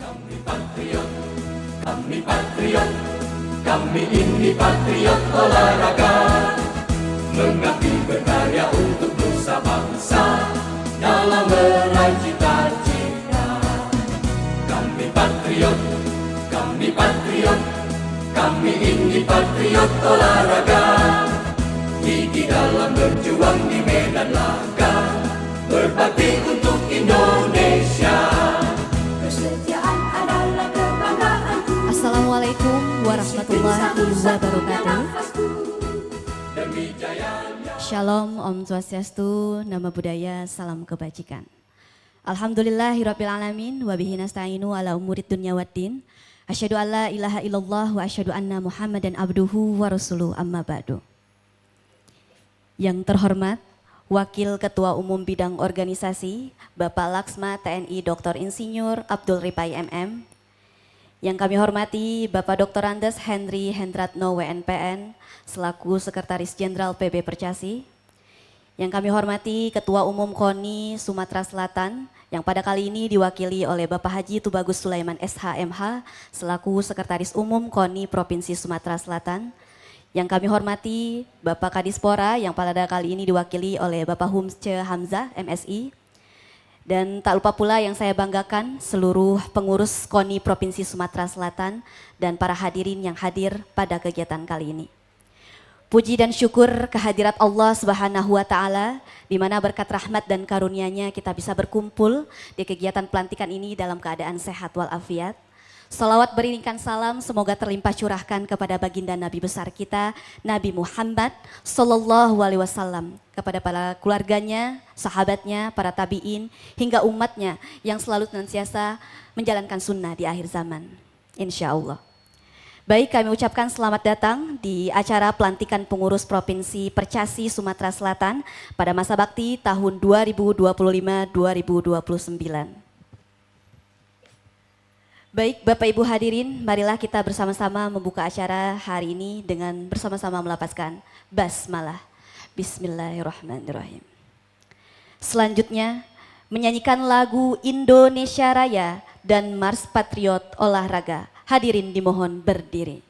Kami patriot, kami patriot, kami ini patriot olahraga. Mengabdi berkarya untuk nusa bangsa dalam meraih cita-cita. Kami patriot, kami patriot, kami ini patriot olahraga. Gigi dalam berjuang di medan laga, berbakti untuk Indonesia. Kesetiaan adalah kebanggaanku. Assalamualaikum warahmatullahi wabarakatuh. Shalom, Om Swastiastu, Nama Budaya, Salam Kebajikan. Alhamdulillahirabbil alamin wa bihi nasta'inu ala umurid dunya waddin. Asyhadu an la ilaha illallah wa asyhadu anna Muhammadan abduhu wa rasuluh, amma ba'du. Yang terhormat Wakil Ketua Umum Bidang Organisasi Bapak Laksma TNI Dr. Insinyur Abdul Ripai MM. Yang kami hormati Bapak Dr. Andes Henry Hendratno WNPN selaku Sekretaris Jenderal PB Percasi. Yang kami hormati Ketua Umum KONI Sumatera Selatan yang pada kali ini diwakili oleh Bapak Haji Tubagus Sulaiman SHMH selaku Sekretaris Umum KONI Provinsi Sumatera Selatan. Yang kami hormati Bapak Kadispora yang pada kali ini diwakili oleh Bapak Humce Hamzah MSI. Dan tak lupa pula yang saya banggakan seluruh pengurus KONI Provinsi Sumatera Selatan dan para hadirin yang hadir pada kegiatan kali ini. Puji dan syukur kehadirat Allah Subhanahu wa Ta'ala, di mana berkat rahmat dan karunia-Nya kita bisa berkumpul di kegiatan pelantikan ini dalam keadaan sehat walafiat. Salawat beriringkan salam semoga terlimpah curahkan kepada baginda Nabi besar kita, Nabi Muhammad Sallallahu Alaihi Wasallam, kepada para keluarganya, sahabatnya, para tabi'in, hingga umatnya yang selalu senantiasa menjalankan sunnah di akhir zaman, insya Allah. Baik, kami ucapkan selamat datang di acara pelantikan pengurus Provinsi Percasi Sumatera Selatan pada masa bakti tahun 2025-2029. Baik Bapak Ibu hadirin, marilah kita bersama-sama membuka acara hari ini dengan bersama-sama melafazkan basmalah. Bismillahirrahmanirrahim. Selanjutnya menyanyikan lagu Indonesia Raya dan Mars Patriot Olahraga. Hadirin dimohon berdiri.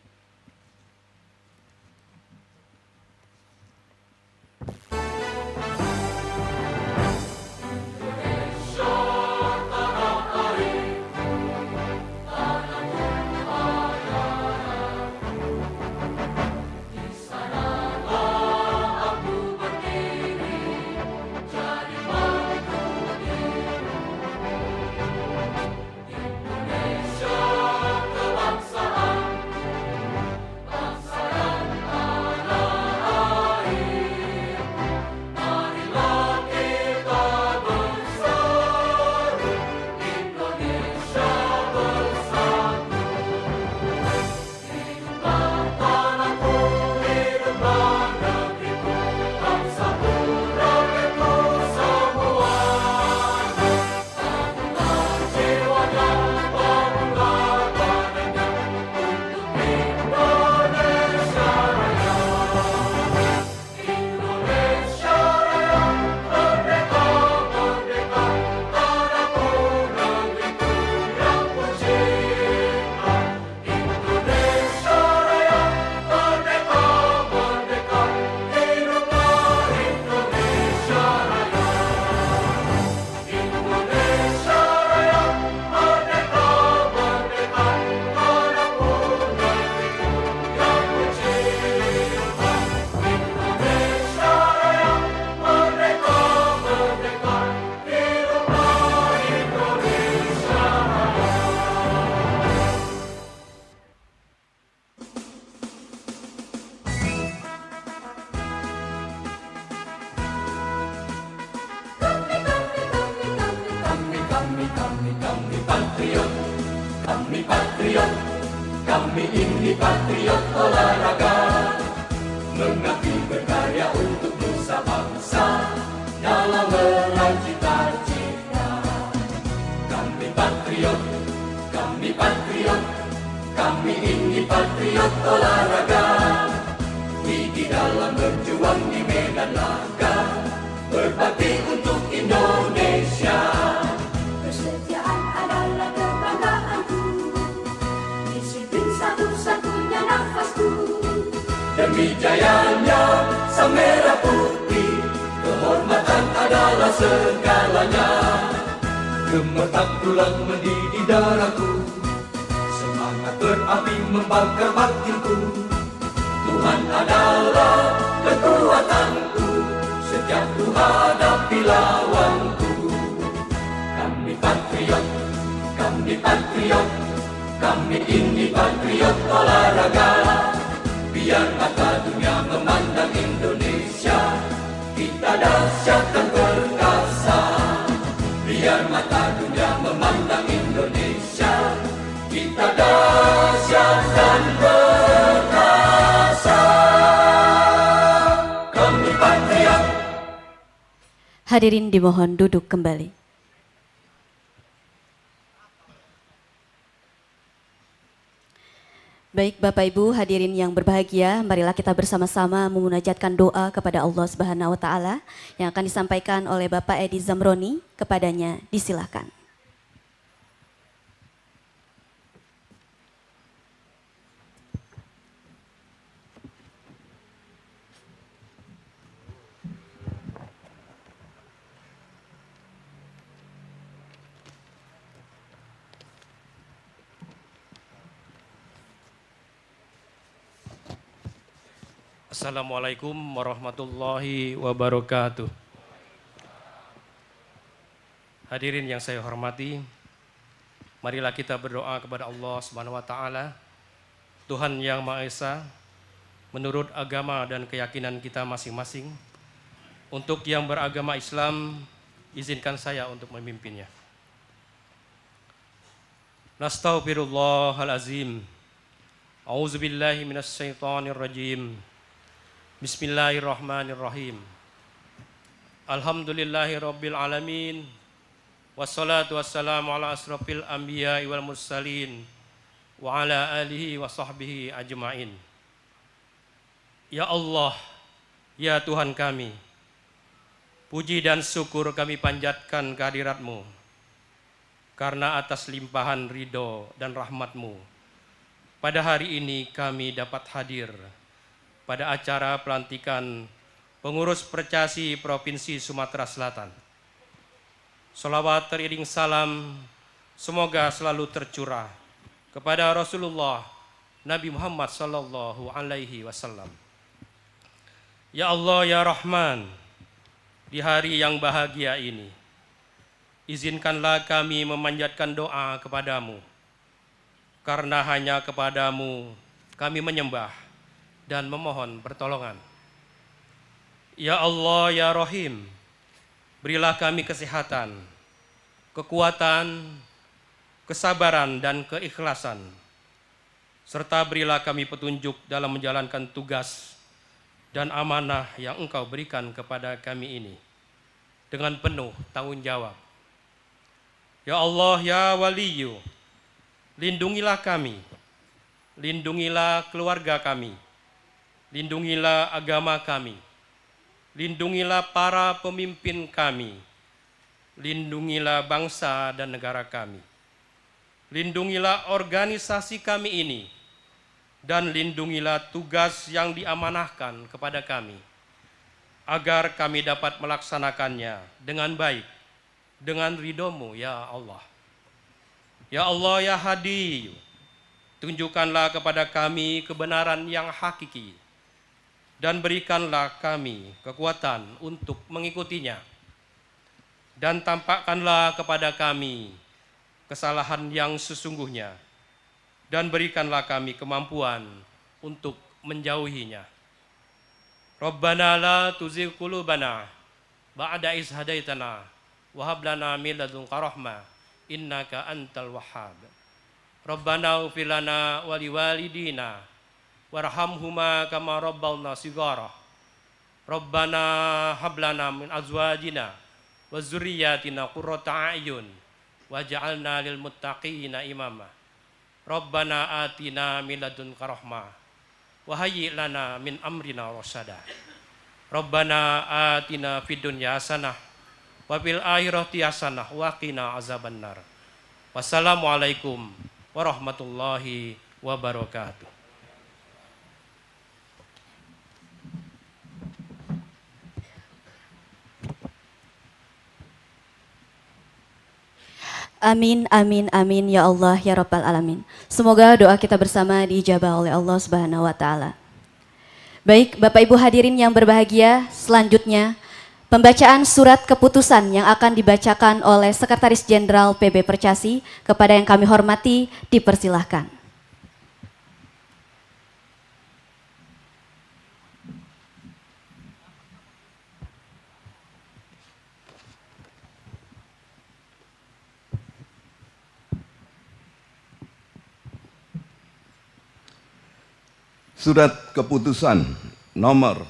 Kami ini patriot olahraga, mengabdi berkarya untuk nusa bangsa dalam meraih cita-cita. Kami patriot, kami patriot, kami ini patriot olahraga. Gigi dalam berjuang di medan laga, berbakti untuk Indonesia. Kesetiaan adalah kebanggaanku. Sriwijayanya sang merah putih, kehormatan adalah segalanya. Gemetar tulang mendidih darahku, semangat berapi membakar batinku. Tuhan adalah kekuatanku, setiap ku hadapi lawanku. Kami patriot, kami patriot, kami ini patriot olahraga. Biar mata dunia memandang Indonesia, kita dahsyat dan perkasa. Biar mata dunia memandang Indonesia, kita dahsyat dan perkasa. Kami patriot. Hadirin dimohon duduk kembali. Baik Bapak Ibu hadirin yang berbahagia, marilah kita bersama-sama memunajatkan doa kepada Allah Subhanahu wa taala yang akan disampaikan oleh Bapak Edi Zamroni. Kepadanya disilahkan. Assalamualaikum warahmatullahi wabarakatuh. Hadirin yang saya hormati, marilah kita berdoa kepada Allah Subhanahu wa taala, Tuhan yang Maha Esa, menurut agama dan keyakinan kita masing-masing. Untuk yang beragama Islam, izinkan saya untuk memimpinnya. Nastaghfirullahalazim. A'udzubillahi minasyaitonirrajim. Bismillahirrahmanirrahim. Alhamdulillahi rabbil alamin. Wassalatu wassalamu ala asrafil anbiya'i wal mursalin wa ala alihi wa sahbihi ajma'in. Ya Allah, ya Tuhan kami, puji dan syukur kami panjatkan kehadirat-Mu, karena atas limpahan ridho dan rahmat-Mu, pada hari ini kami dapat hadir pada acara pelantikan pengurus Percasi Provinsi Sumatera Selatan. Sholawat teriring salam semoga selalu tercurah kepada Rasulullah Nabi Muhammad sallallahu alaihi wasallam. Ya Allah ya Rahman, di hari yang bahagia ini, izinkanlah kami memanjatkan doa kepadamu, karena hanya kepadamu kami menyembah dan memohon pertolongan. Ya Allah ya Rahim, berilah kami kesehatan, kekuatan, kesabaran dan keikhlasan, serta berilah kami petunjuk dalam menjalankan tugas dan amanah yang Engkau berikan kepada kami ini dengan penuh tanggung jawab. Ya Allah ya Waliyu, lindungilah kami, lindungilah keluarga kami, lindungilah agama kami, lindungilah para pemimpin kami, lindungilah bangsa dan negara kami, lindungilah organisasi kami ini, dan lindungilah tugas yang diamanahkan kepada kami, agar kami dapat melaksanakannya dengan baik, dengan ridho-Mu ya Allah. Ya Allah ya Hadi, tunjukkanlah kepada kami kebenaran yang hakiki, dan berikanlah kami kekuatan untuk mengikutinya. Dan tampakkanlah kepada kami kesalahan yang sesungguhnya, dan berikanlah kami kemampuan untuk menjauhinya. Rabbana la tuzigh qulubana ba'da idh hadaitana wa hab lana min ladunka rahmah innaka antal wahhab. Rabbana ighfir lana wa liwalidina warhamhuma kama rabbawna shighara. Rabbana hab lana min azwajina wa dzurriyyatina qurrata a'yun waj'alna lil muttaqina imama. Rabbana atina min ladunka rahmah wa hayyi' lana min amrina rasyada. Rabbana atina fid dunya hasanah wa fil akhirati hasanah wa qina azabannar. Wassalamualaikum warahmatullahi wabarakatuh. Amin, amin, amin, ya Allah, ya Rabbal Alamin. Semoga doa kita bersama diijabah oleh Allah Subhanahu wa Ta'ala. Baik, Bapak Ibu hadirin yang berbahagia, selanjutnya pembacaan surat keputusan yang akan dibacakan oleh Sekretaris Jenderal PB Percasi. Kepada yang kami hormati, dipersilahkan. Surat keputusan nomor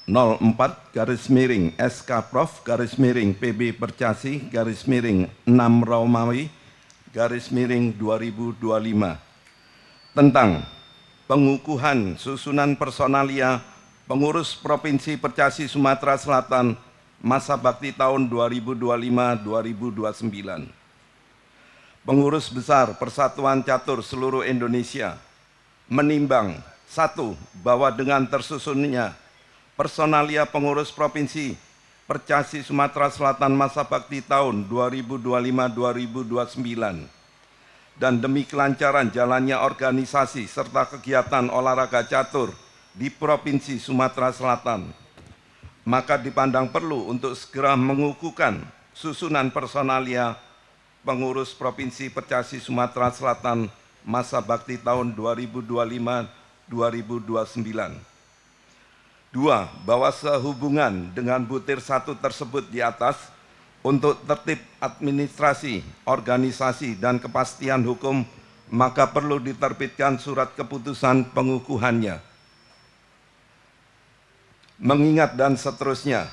04/SK/PB Percasi /6 Romawi /2025 tentang pengukuhan susunan personalia pengurus Provinsi Percasi Sumatera Selatan masa bakti tahun 2025-2029. Pengurus Besar Persatuan Catur seluruh Indonesia menimbang, 1, bahwa dengan tersusunnya personalia pengurus Provinsi Percasi Sumatera Selatan masa bakti tahun 2025-2029 dan demi kelancaran jalannya organisasi serta kegiatan olahraga catur di Provinsi Sumatera Selatan, maka dipandang perlu untuk segera mengukuhkan susunan personalia pengurus Provinsi Percasi Sumatera Selatan masa bakti tahun 2025-2029. 2, bahwa sehubungan dengan butir 1 tersebut di atas, untuk tertib administrasi, organisasi, dan kepastian hukum, maka perlu diterbitkan surat keputusan pengukuhannya. Mengingat dan seterusnya,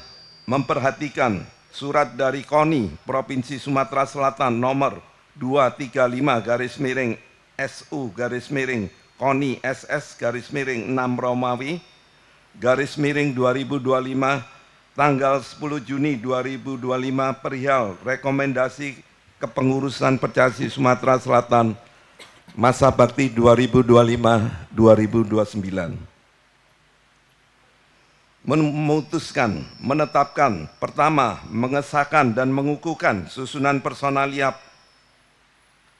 memperhatikan surat dari KONI Provinsi Sumatera Selatan nomor 235 SU/KONI SS/6 Romawi /2025 tanggal 10 Juni 2025 perihal rekomendasi kepengurusan Percasi Sumatera Selatan masa bakti 2025-2029. Memutuskan, menetapkan, pertama, mengesahkan dan mengukuhkan susunan personalia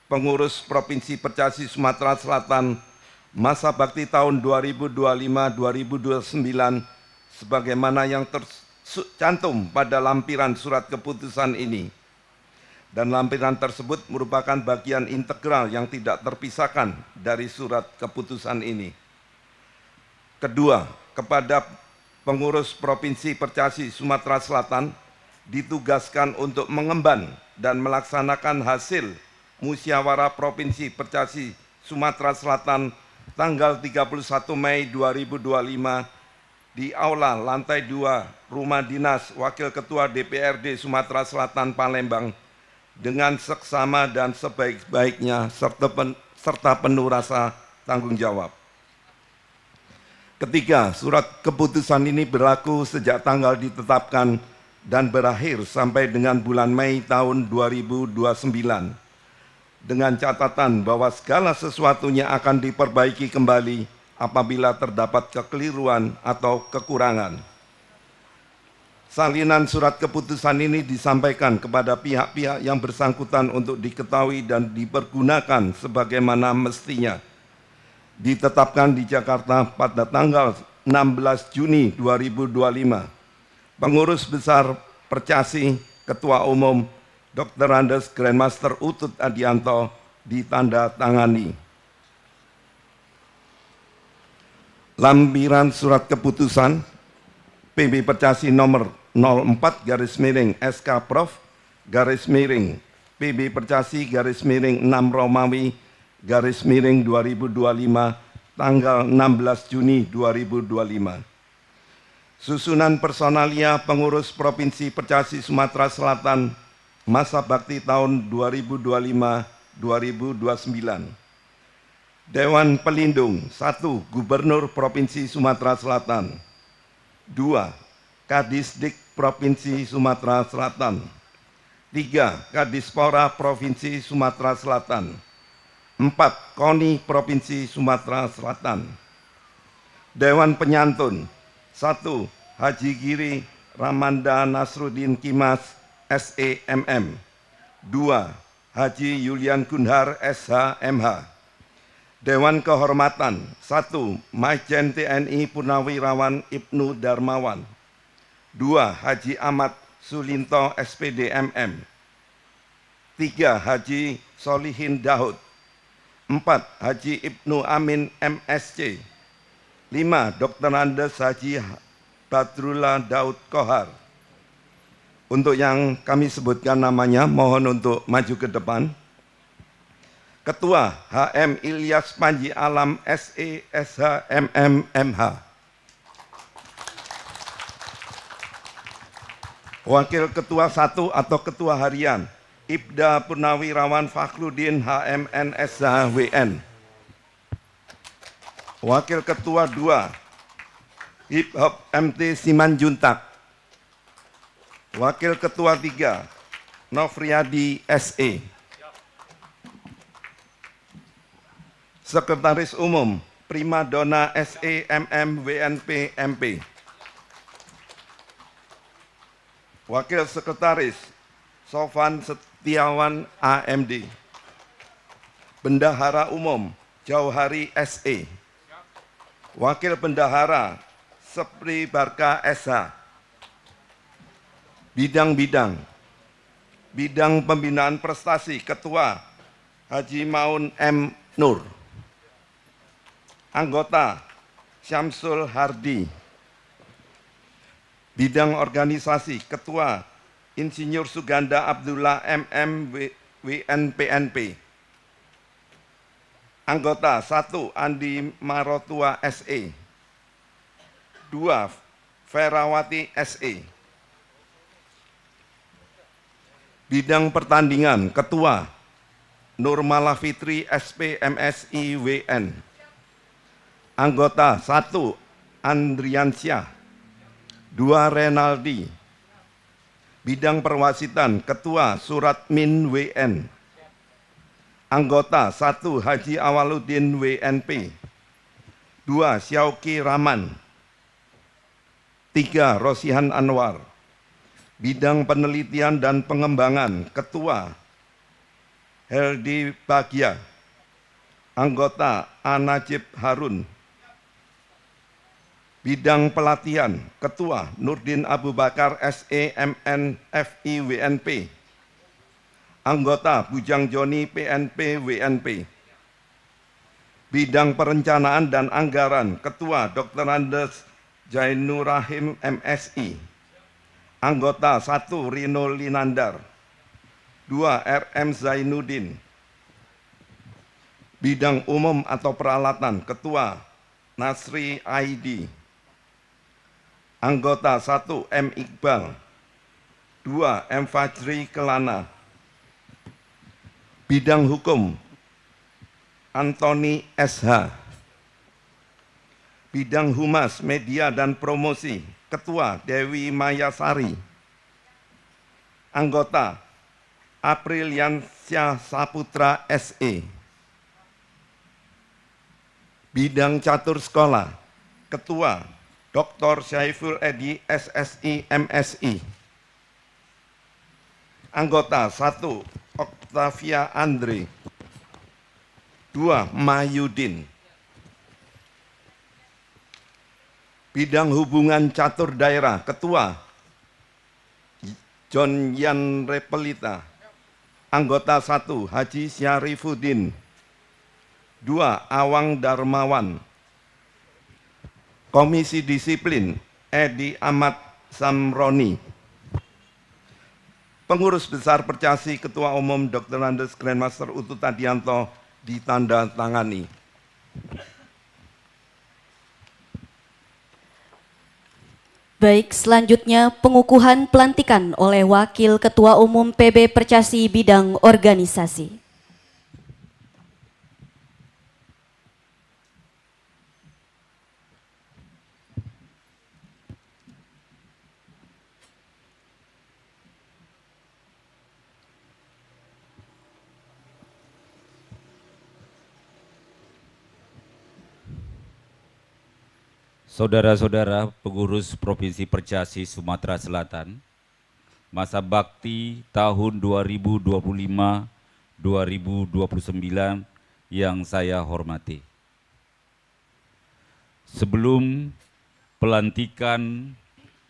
pengurus Provinsi Percasi Sumatera Selatan masa bakti tahun 2025-2029 sebagaimana yang tercantum pada lampiran surat keputusan ini. Dan lampiran tersebut merupakan bagian integral yang tidak terpisahkan dari surat keputusan ini. Kedua, kepada pengurus Provinsi Percasi Sumatera Selatan ditugaskan untuk mengemban dan melaksanakan hasil Musyawarah Provinsi Percasi Sumatera Selatan tanggal 31 Mei 2025 di Aula Lantai 2 Rumah Dinas Wakil Ketua DPRD Sumatera Selatan Palembang dengan seksama dan sebaik-baiknya serta penuh rasa tanggung jawab. Ketiga, surat keputusan ini berlaku sejak tanggal ditetapkan dan berakhir sampai dengan bulan Mei tahun 2029. Dengan catatan bahwa segala sesuatunya akan diperbaiki kembali apabila terdapat kekeliruan atau kekurangan. Salinan surat keputusan ini disampaikan kepada pihak-pihak yang bersangkutan untuk diketahui dan dipergunakan sebagaimana mestinya. Ditetapkan di Jakarta pada tanggal 16 Juni 2025. Pengurus Besar Percasi, Ketua Umum Dr. Andes Grandmaster Utut Adianto ditandatangani. Lampiran surat keputusan PB Percasi nomor 04/SK/PB Percasi /6 Romawi /2025 tanggal 16 Juni 2025. Susunan personalia pengurus Provinsi Percasi Sumatera Selatan masa bakti tahun 2025-2029. Dewan Pelindung 1. Gubernur Provinsi Sumatera Selatan. 2. Kadisdik Provinsi Sumatera Selatan. 3. Kadispora Provinsi Sumatera Selatan. 4. KONI Provinsi Sumatera Selatan. Dewan Penyantun 1. Haji Giri Ramanda Nasruddin Kimas SEMM. 2. Haji Yulian Gunhar SH MH. Dewan Kehormatan 1. Majen TNI Purnawirawan Ibnu Darmawan. 2. Haji Ahmad Sulinto SPD MM. 3. Haji Solihin Daud. 4. Haji Ibnu Amin MSC. 5. Dr. Andes Haji Badrullah Daud Kohar. Untuk yang kami sebutkan namanya, mohon untuk maju ke depan. Ketua HM Ilyas Panji Alam SE SH MM MH. Wakil Ketua 1 atau Ketua Harian Ibda Purnawirawan Fakhrudin HMN SH WN. Wakil Ketua 2 Hip Hop MT Simanjuntak. Wakil Ketua 3 Nofriyadi SE. Sekretaris Umum Primadona SE MM WNP MP. Wakil Sekretaris Sofan Setiawan AMD. Bendahara Umum Jauhari SE. Wakil Bendahara Sepri Barka SH. Bidang-bidang. Bidang Pembinaan Prestasi Ketua Haji Maun M. Nur. Anggota Syamsul Hardi. Bidang Organisasi Ketua Insinyur Suganda Abdullah MM WNPNP. Anggota 1 Andi Marotua SE. 2 Ferawati SE. Bidang Pertandingan Ketua Nurmala Fitri SP MSI WN. Anggota 1 Andriansyah. 2 Renaldi. Bidang Perwasitan Ketua Suratmin WN. Anggota 1 Haji Awaludin WNP. 2 Syauki Rahman. 3 Rosihan Anwar. Bidang Penelitian dan Pengembangan Ketua Heldi Bagia. Anggota Anajib Harun. Bidang Pelatihan Ketua Nurdin Abu Bakar SE MN FI WNP. Anggota Bujang Joni PNP WNP. Bidang Perencanaan dan Anggaran Ketua Dr. Andes Jainur Rahim MSI. Anggota 1 Rino Linandar. 2 RM Zainuddin. Bidang Umum atau Peralatan Ketua Nasri ID. Anggota 1 M. Iqbal. 2 M. Fajri Kelana. Bidang Hukum Antoni SH. Bidang Humas, Media dan Promosi Ketua Dewi Mayasari. Anggota Apriliansyah Saputra SE. Bidang Catur Sekolah Ketua Dr. Syaiful Edi SSI MSI. Anggota 1 Octavia Andre. 2 Mayudin. Bidang Hubungan Catur Daerah Ketua John Yan Repelita. Anggota 1 Haji Syarifuddin. 2 Awang Darmawan. Komisi Disiplin Edi Ahmad Samroni. Pengurus Besar Percasi Ketua Umum Dr. Andes Grandmaster Utut Adianto ditandatangani. Baik, selanjutnya pengukuhan pelantikan oleh Wakil Ketua Umum PB Percasi Bidang Organisasi. Saudara-saudara pengurus Provinsi Percasi Sumatera Selatan, Masa Bakti tahun 2025-2029 yang saya hormati. Sebelum pelantikan,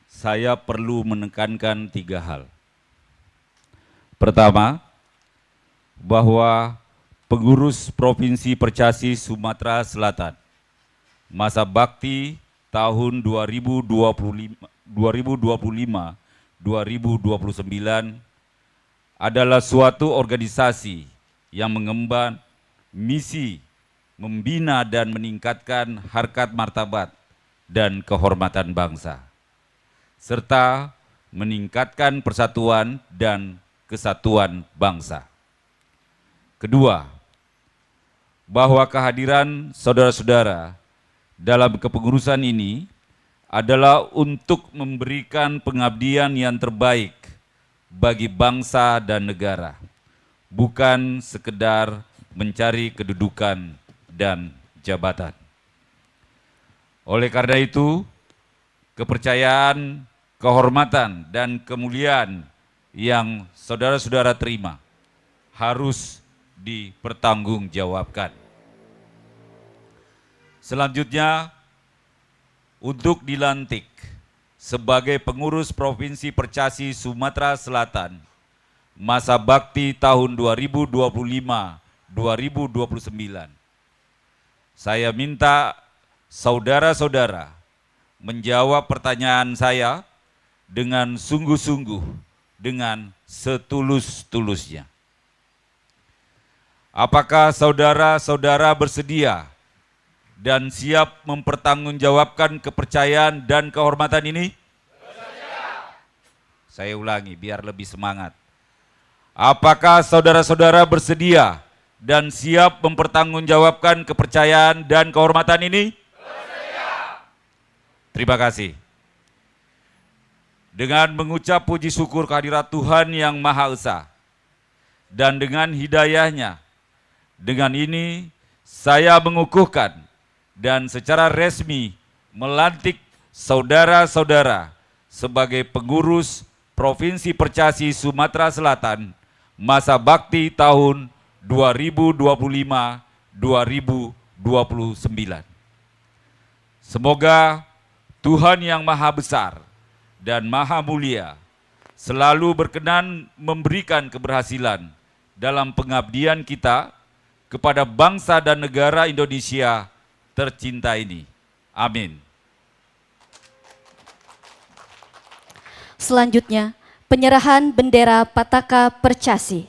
saya perlu menekankan 3 hal. Pertama, bahwa pengurus Provinsi Percasi Sumatera Selatan masa bakti tahun 2025-2029 adalah suatu organisasi yang mengemban misi membina dan meningkatkan harkat martabat dan kehormatan bangsa, serta meningkatkan persatuan dan kesatuan bangsa. Kedua, bahwa kehadiran saudara-saudara dalam kepengurusan ini adalah untuk memberikan pengabdian yang terbaik bagi bangsa dan negara, bukan sekedar mencari kedudukan dan jabatan. Oleh karena itu, kepercayaan, kehormatan, dan kemuliaan yang saudara-saudara terima harus dipertanggungjawabkan. Selanjutnya, untuk dilantik sebagai pengurus Provinsi Percasi Sumatera Selatan masa bakti tahun 2025-2029, saya minta saudara-saudara menjawab pertanyaan saya dengan sungguh-sungguh, dengan setulus-tulusnya. Apakah saudara-saudara bersedia dan siap mempertanggungjawabkan kepercayaan dan kehormatan ini? Bersedia. Saya ulangi biar lebih semangat. Apakah saudara-saudara bersedia dan siap mempertanggungjawabkan kepercayaan dan kehormatan ini? Bersedia. Terima kasih. Dengan mengucap puji syukur kehadirat Tuhan yang Maha Esa dan dengan hidayahnya, dengan ini saya mengukuhkan dan secara resmi melantik saudara-saudara sebagai pengurus Provinsi Percasi Sumatera Selatan masa bakti tahun 2025-2029. Semoga Tuhan yang Maha Besar dan Maha Mulia selalu berkenan memberikan keberhasilan dalam pengabdian kita kepada bangsa dan negara Indonesia tercinta ini. Amin. Selanjutnya, penyerahan bendera Pataka Percasi.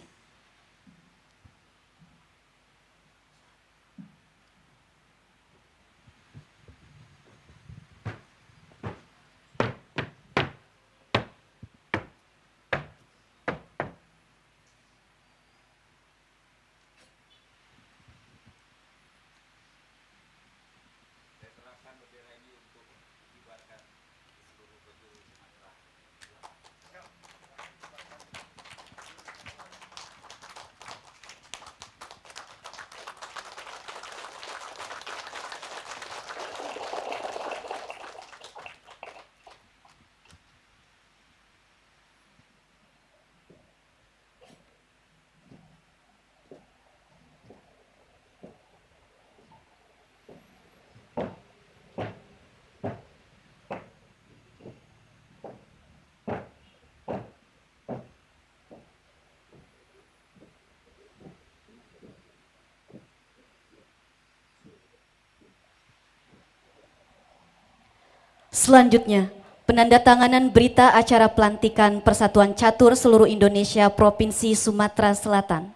Selanjutnya, penandatanganan berita acara pelantikan Persatuan Catur Seluruh Indonesia Provinsi Sumatera Selatan.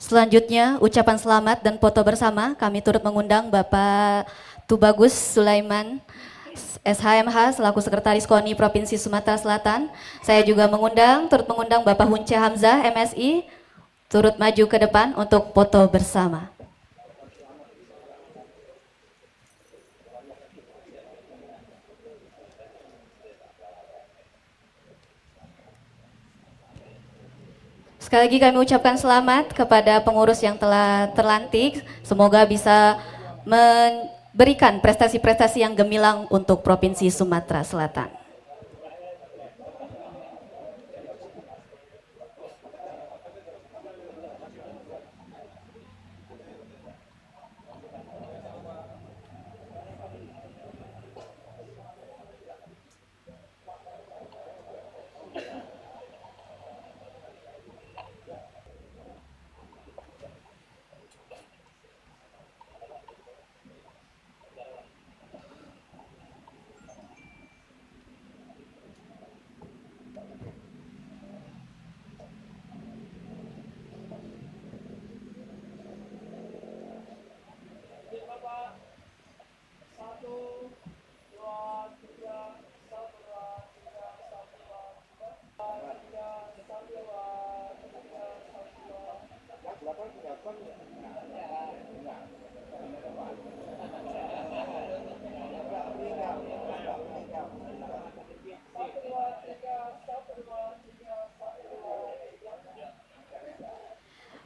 Selanjutnya, ucapan selamat dan foto bersama kami turut mengundang Bapak Tubagus Sulaiman, SHMH selaku Sekretaris KONI Provinsi Sumatera Selatan. Saya juga turut mengundang Bapak Hunce Hamzah, MSI, turut maju ke depan untuk foto bersama. Sekali lagi kami ucapkan selamat kepada pengurus yang telah terlantik. Semoga bisa memberikan prestasi-prestasi yang gemilang untuk Provinsi Sumatera Selatan.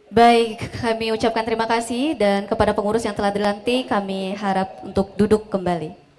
Baik, kami ucapkan terima kasih dan kepada pengurus yang telah dilantik kami harap untuk duduk kembali.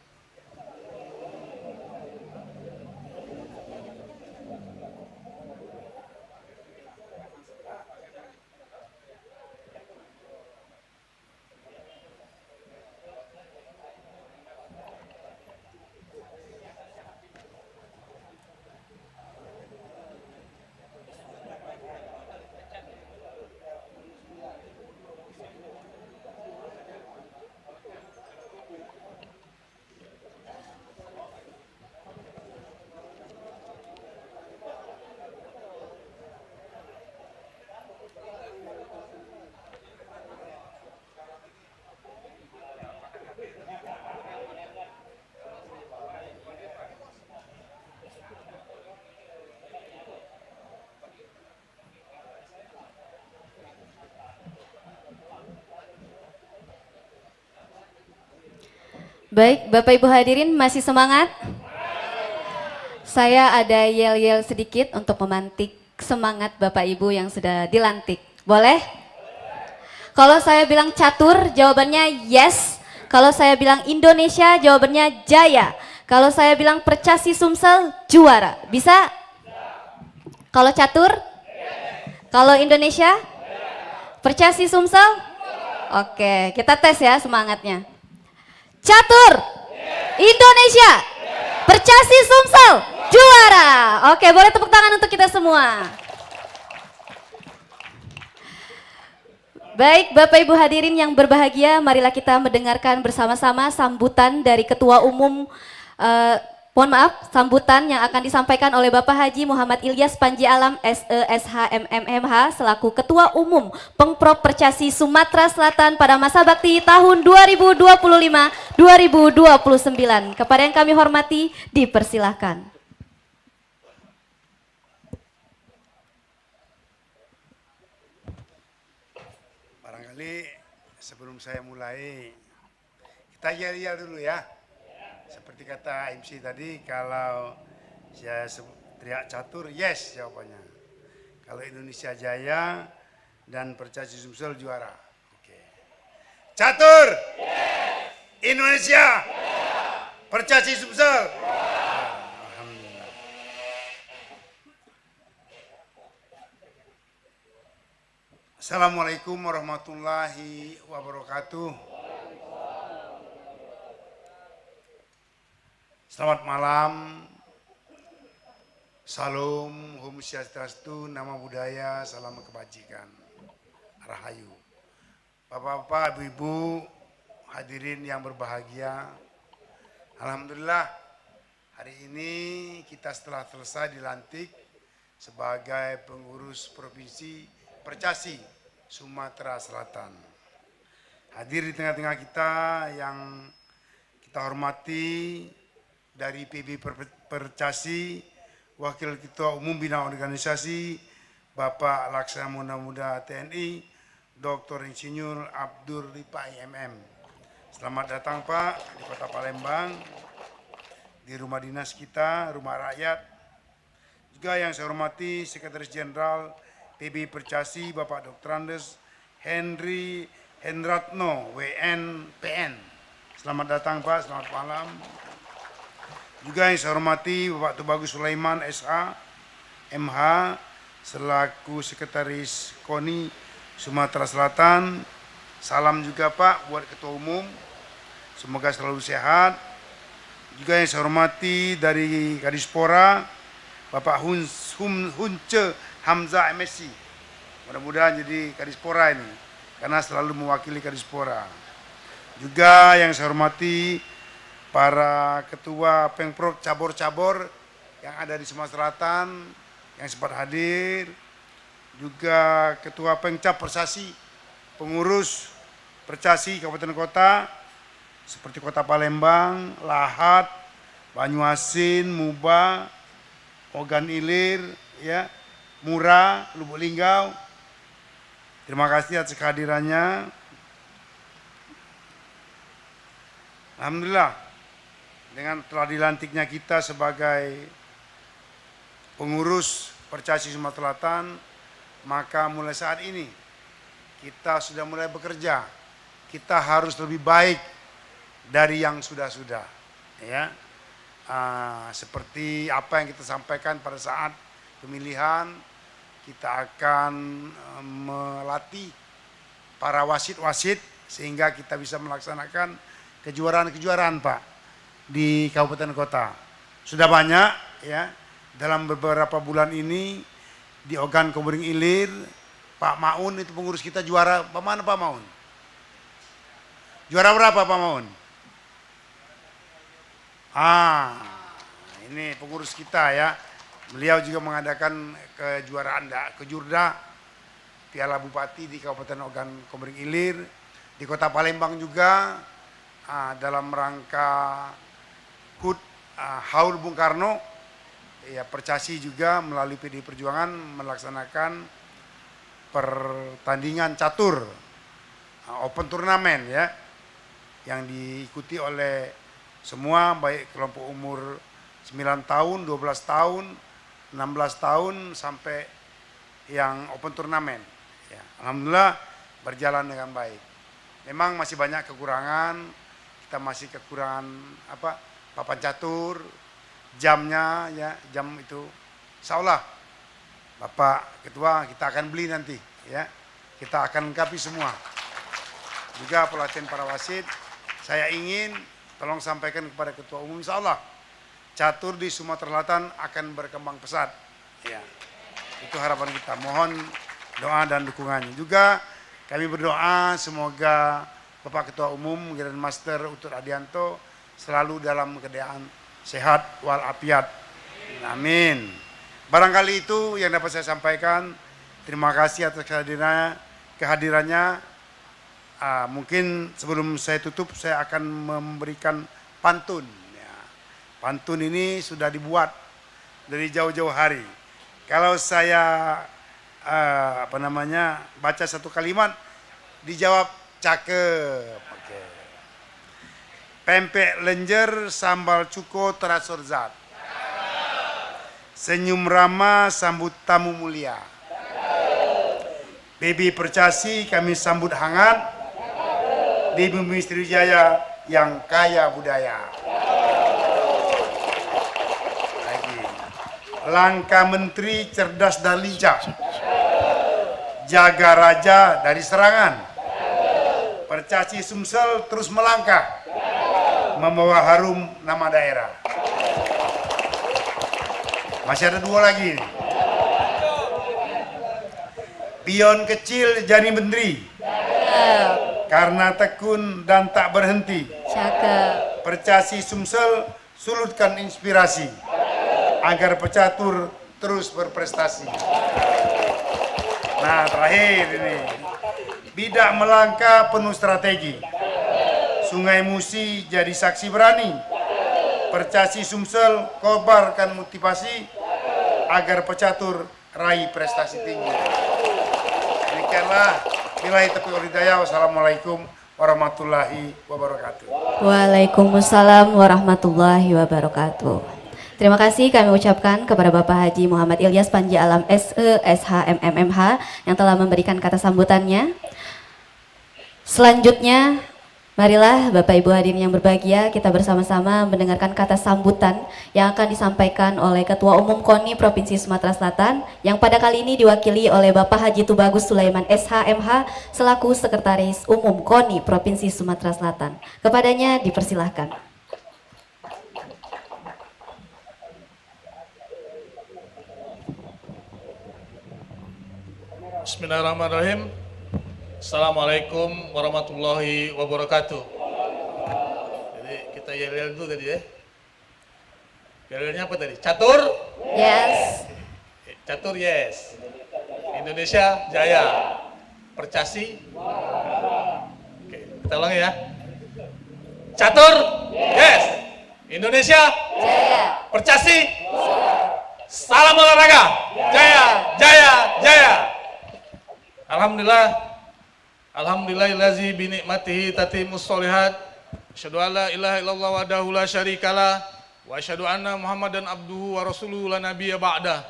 Baik, Bapak Ibu hadirin masih semangat? Saya ada yel-yel sedikit untuk memantik semangat Bapak Ibu yang sudah dilantik. Boleh? Kalau saya bilang catur, jawabannya yes. Kalau saya bilang Indonesia, jawabannya jaya. Kalau saya bilang Percasi Sumsel, juara. Bisa? Kalau catur? Kalau Indonesia? Percasi Sumsel? Oke, kita tes ya semangatnya. Catur, Indonesia, Percasi Sumsel, juara. Oke, boleh tepuk tangan untuk kita semua. Baik, Bapak Ibu hadirin yang berbahagia, marilah kita mendengarkan bersama-sama sambutan dari Ketua Umum, sambutan yang akan disampaikan oleh Bapak Haji Muhammad Ilyas Panji Alam, SESHMMH, selaku Ketua Umum Pengprov Percasi Sumatera Selatan pada masa bakti tahun 2025-2029. Kepada yang kami hormati, dipersilahkan. Barangkali sebelum saya mulai, kita yel-yel dulu ya. Seperti kata MC tadi, kalau saya teriak catur, yes jawabannya. Kalau Indonesia jaya dan Percasi Sumsel juara. Oke. Catur, yes. Indonesia, yes. Percasi Sumsel. Alhamdulillah. Assalamualaikum warahmatullahi wabarakatuh. Selamat malam, salam, Om Swastiastu, nama budaya, salam kebajikan, rahayu. Bapak-bapak, ibu-ibu, hadirin yang berbahagia, alhamdulillah hari ini kita setelah selesai dilantik sebagai pengurus Provinsi Percasi Sumatera Selatan. Hadir di tengah-tengah kita yang kita hormati dari PB Percasi, Wakil Ketua Umum Bidang Organisasi, Bapak Laksamana Muda TNI, Dr. Insinyur Abdul Ripai MM. Selamat datang Pak di Kota Palembang, di rumah dinas kita, rumah rakyat. Juga yang saya hormati Sekretaris Jenderal PB Percasi, Bapak Dr. Andes Henry Hendratno, WNPN. Selamat datang Pak, selamat malam. Juga yang saya hormati Bapak Tubagus Sulaiman SH, MH, selaku Sekretaris KONI Sumatera Selatan. Salam juga Pak buat Ketua Umum, semoga selalu sehat. Juga yang saya hormati dari Kadispora, Bapak Hunce Hamzah MSc. Mudah-mudahan jadi Kadispora ini, karena selalu mewakili Kadispora. Juga yang saya hormati para ketua Pengprov cabur-cabur yang ada di Sumatera Selatan yang sempat hadir, juga ketua Pengcap Persasi, pengurus Percasi kabupaten kota seperti Kota Palembang, Lahat, Banyuasin, Muba, Ogan Ilir, ya, Mura, Lubuk Linggau. Terima kasih atas kehadirannya. Alhamdulillah, dengan telah dilantiknya kita sebagai pengurus Percasi Sumatera Selatan, maka mulai saat ini kita sudah mulai bekerja. Kita harus lebih baik dari yang sudah-sudah, ya. Seperti apa yang kita sampaikan pada saat pemilihan, kita akan melatih para wasit-wasit sehingga kita bisa melaksanakan kejuaraan-kejuaraan Pak di kabupaten kota. Sudah banyak, ya, dalam beberapa bulan ini di Ogan Komering Ilir, Pak Maun itu pengurus kita juara. Pak mana Pak Maun? Juara berapa Pak Maun? Ini pengurus kita, ya. Beliau juga mengadakan kejuaraan kejurda Piala Bupati di Kabupaten Ogan Komering Ilir. Di Kota Palembang juga dalam rangka HUT Haul Bung Karno, ya, Percasi juga melalui PDI Perjuangan melaksanakan pertandingan catur open turnamen, ya, yang diikuti oleh semua, baik kelompok umur 9 tahun, 12 tahun, 16 tahun sampai yang open turnamen, ya. Alhamdulillah berjalan dengan baik. Memang masih banyak kekurangan, kita masih kekurangan papan catur, jamnya, ya, jam itu insya Allah Bapak Ketua kita akan beli nanti, ya, kita akan lengkapi semua. Juga pelatihan para wasit, saya ingin tolong sampaikan kepada Ketua Umum, insya Allah catur di Sumatera Selatan akan berkembang pesat, ya. Itu harapan kita, mohon doa dan dukungannya. Juga kami berdoa semoga Bapak Ketua Umum Grand Master Utut Adianto selalu dalam keadaan sehat walafiat. Amin. Barangkali itu yang dapat saya sampaikan. Terima kasih atas kehadirannya. Mungkin sebelum saya tutup, saya akan memberikan pantun. Ya. Pantun ini sudah dibuat dari jauh-jauh hari. Kalau saya baca satu kalimat, dijawab cakep. Oke. Pempek lenjer sambal cuko terasur zat. Senyum ramah sambut tamu mulia. PB Percasi kami sambut hangat di bumi Sriwijaya yang kaya budaya. Lagi. Langkah menteri cerdas dan lincah. Jaga raja dari serangan. Percasi Sumsel terus melangkah, membawa harum nama daerah. Masih ada 2 lagi. Pion kecil jadi menteri, karena tekun dan tak berhenti. Cakep. Percasi Sumsel sulutkan inspirasi, agar pecatur terus berprestasi. Nah, terakhir ini. Bidak Melangkah penuh strategi. Sungai Musi jadi saksi berani. Percasi Sumsel kobarkan motivasi agar pecatur raih prestasi tinggi. Demikianlah. Billahi taufiq wal hidayah. Wassalamualaikum warahmatullahi wabarakatuh. Waalaikumsalam warahmatullahi wabarakatuh. Terima kasih kami ucapkan kepada Bapak Haji Muhammad Ilyas Panji Alam SE, SH, MMH yang telah memberikan kata sambutannya. Selanjutnya, marilah Bapak Ibu hadirin yang berbahagia, kita bersama-sama mendengarkan kata sambutan yang akan disampaikan oleh Ketua Umum KONI Provinsi Sumatera Selatan yang pada kali ini diwakili oleh Bapak Haji Tubagus Sulaiman SH, MH selaku Sekretaris Umum KONI Provinsi Sumatera Selatan. Kepadanya dipersilahkan. Bismillahirrahmanirrahim. Assalamualaikum warahmatullahi wabarakatuh. Jadi kita yel-yel dulu tadi ya. Yel-yelnya apa tadi? Catur? Yes. Catur yes. Indonesia jaya. Percasi? Oke, kita ulangi ya. Catur? Yes. Indonesia? Jaya. Percasi? Salam olahraga. Jaya, jaya, jaya. Alhamdulillahillazi bi ni'matihi tatimmus sholihat. Asyhadu an la ilaha illallah wahdahu la syarikalah wa asyhadu anna Muhammadan abduhu wa rasuluhu la nabiyya ba'dah.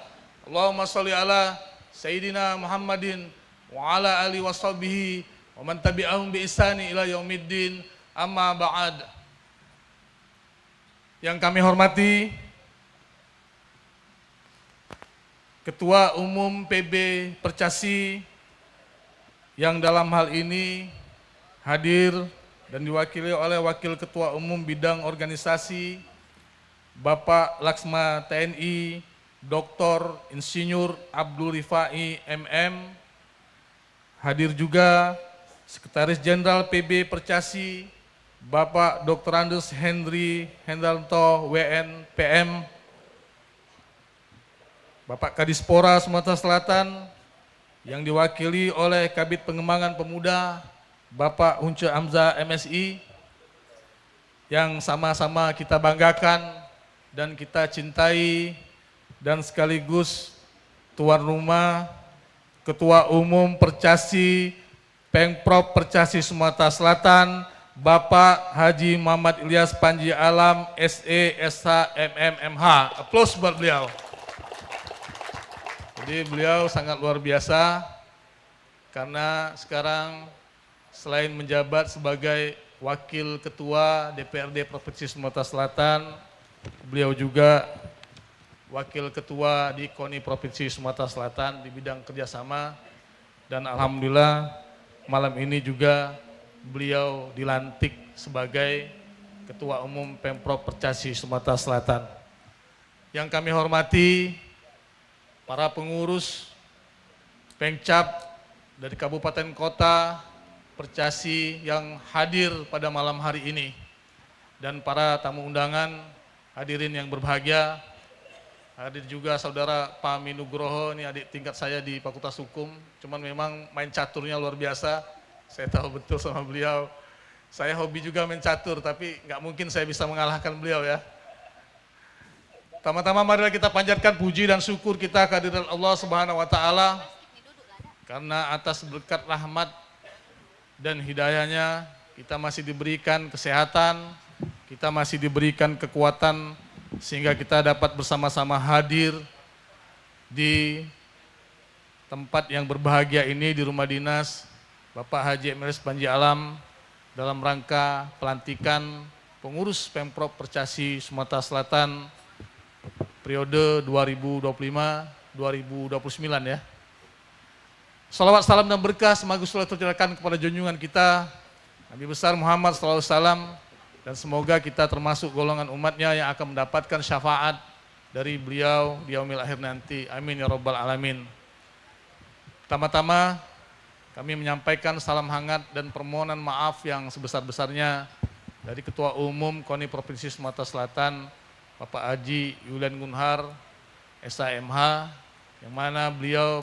Allahumma sholli ala sayyidina Muhammadin wa ala alihi washabihi wa man tabi'ahum bi ihsani ila yaumiddin. Amma ba'd. Yang kami hormati Ketua Umum PB Percasi yang dalam hal ini hadir dan diwakili oleh Wakil Ketua Umum Bidang Organisasi Bapak Laksma TNI Dr. Insinyur Abdul Rifai MM. Hadir juga Sekretaris Jenderal PB Percasi Bapak Dr. Andes Henry Hendarto WN PM, Bapak Kadispora Sumatera Selatan yang diwakili oleh Kabid Pengembangan Pemuda Bapak Unce Hamzah MSI, yang sama-sama kita banggakan dan kita cintai, dan sekaligus tuan rumah Ketua Umum Percasi Pemprov Percasi Sumatera Selatan Bapak Haji Muhammad Ilyas Panji Alam SE, SH, MMH. Aplaus buat beliau. Jadi beliau sangat luar biasa karena sekarang selain menjabat sebagai Wakil Ketua DPRD Provinsi Sumatera Selatan, beliau juga Wakil Ketua di KONI Provinsi Sumatera Selatan di bidang kerjasama, dan alhamdulillah malam ini juga beliau dilantik sebagai Ketua Umum Pemprov Percasi Sumatera Selatan. Yang kami hormati para pengurus Pengcap dari kabupaten kota Percasi yang hadir pada malam hari ini, dan para tamu undangan hadirin yang berbahagia. Hadir juga saudara Pak Minugroho, ini adik tingkat saya di Fakultas Hukum, cuman memang main caturnya luar biasa, saya tahu betul sama beliau. Saya hobi juga main catur, tapi nggak mungkin saya bisa mengalahkan beliau ya. Tama-tama marilah kita panjatkan puji dan syukur kita kehadiran Allah Subhanahu wa taala karena atas berkat rahmat dan hidayahnya kita masih diberikan kesehatan, kita masih diberikan kekuatan sehingga kita dapat bersama-sama hadir di tempat yang berbahagia ini di rumah dinas Bapak Haji Ilyas Panji Alam dalam rangka pelantikan pengurus Pemprov Percasi Sumatera Selatan periode 2025-2029 ya. Salawat, salam dan berkah semoga selalu tercurahkan kepada junjungan kita Nabi besar Muhammad SAW, dan semoga kita termasuk golongan umatnya yang akan mendapatkan syafaat dari beliau di yaumil akhir nanti. Amin ya rabbal alamin. Pertama-tama kami menyampaikan salam hangat dan permohonan maaf yang sebesar-besarnya dari Ketua Umum KONI Provinsi Sumatera Selatan Bapak Haji Yulian Gunhar SAMH, yang mana beliau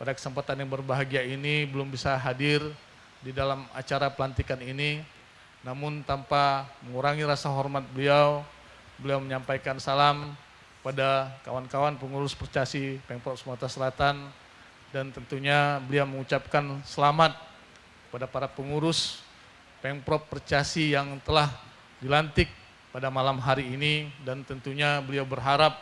pada kesempatan yang berbahagia ini belum bisa hadir di dalam acara pelantikan ini. Namun tanpa mengurangi rasa hormat beliau menyampaikan salam pada kawan-kawan pengurus Percasi Pemprov Sumatera Selatan, dan tentunya beliau mengucapkan selamat kepada para pengurus Pemprov Percasi yang telah dilantik pada malam hari ini, dan tentunya beliau berharap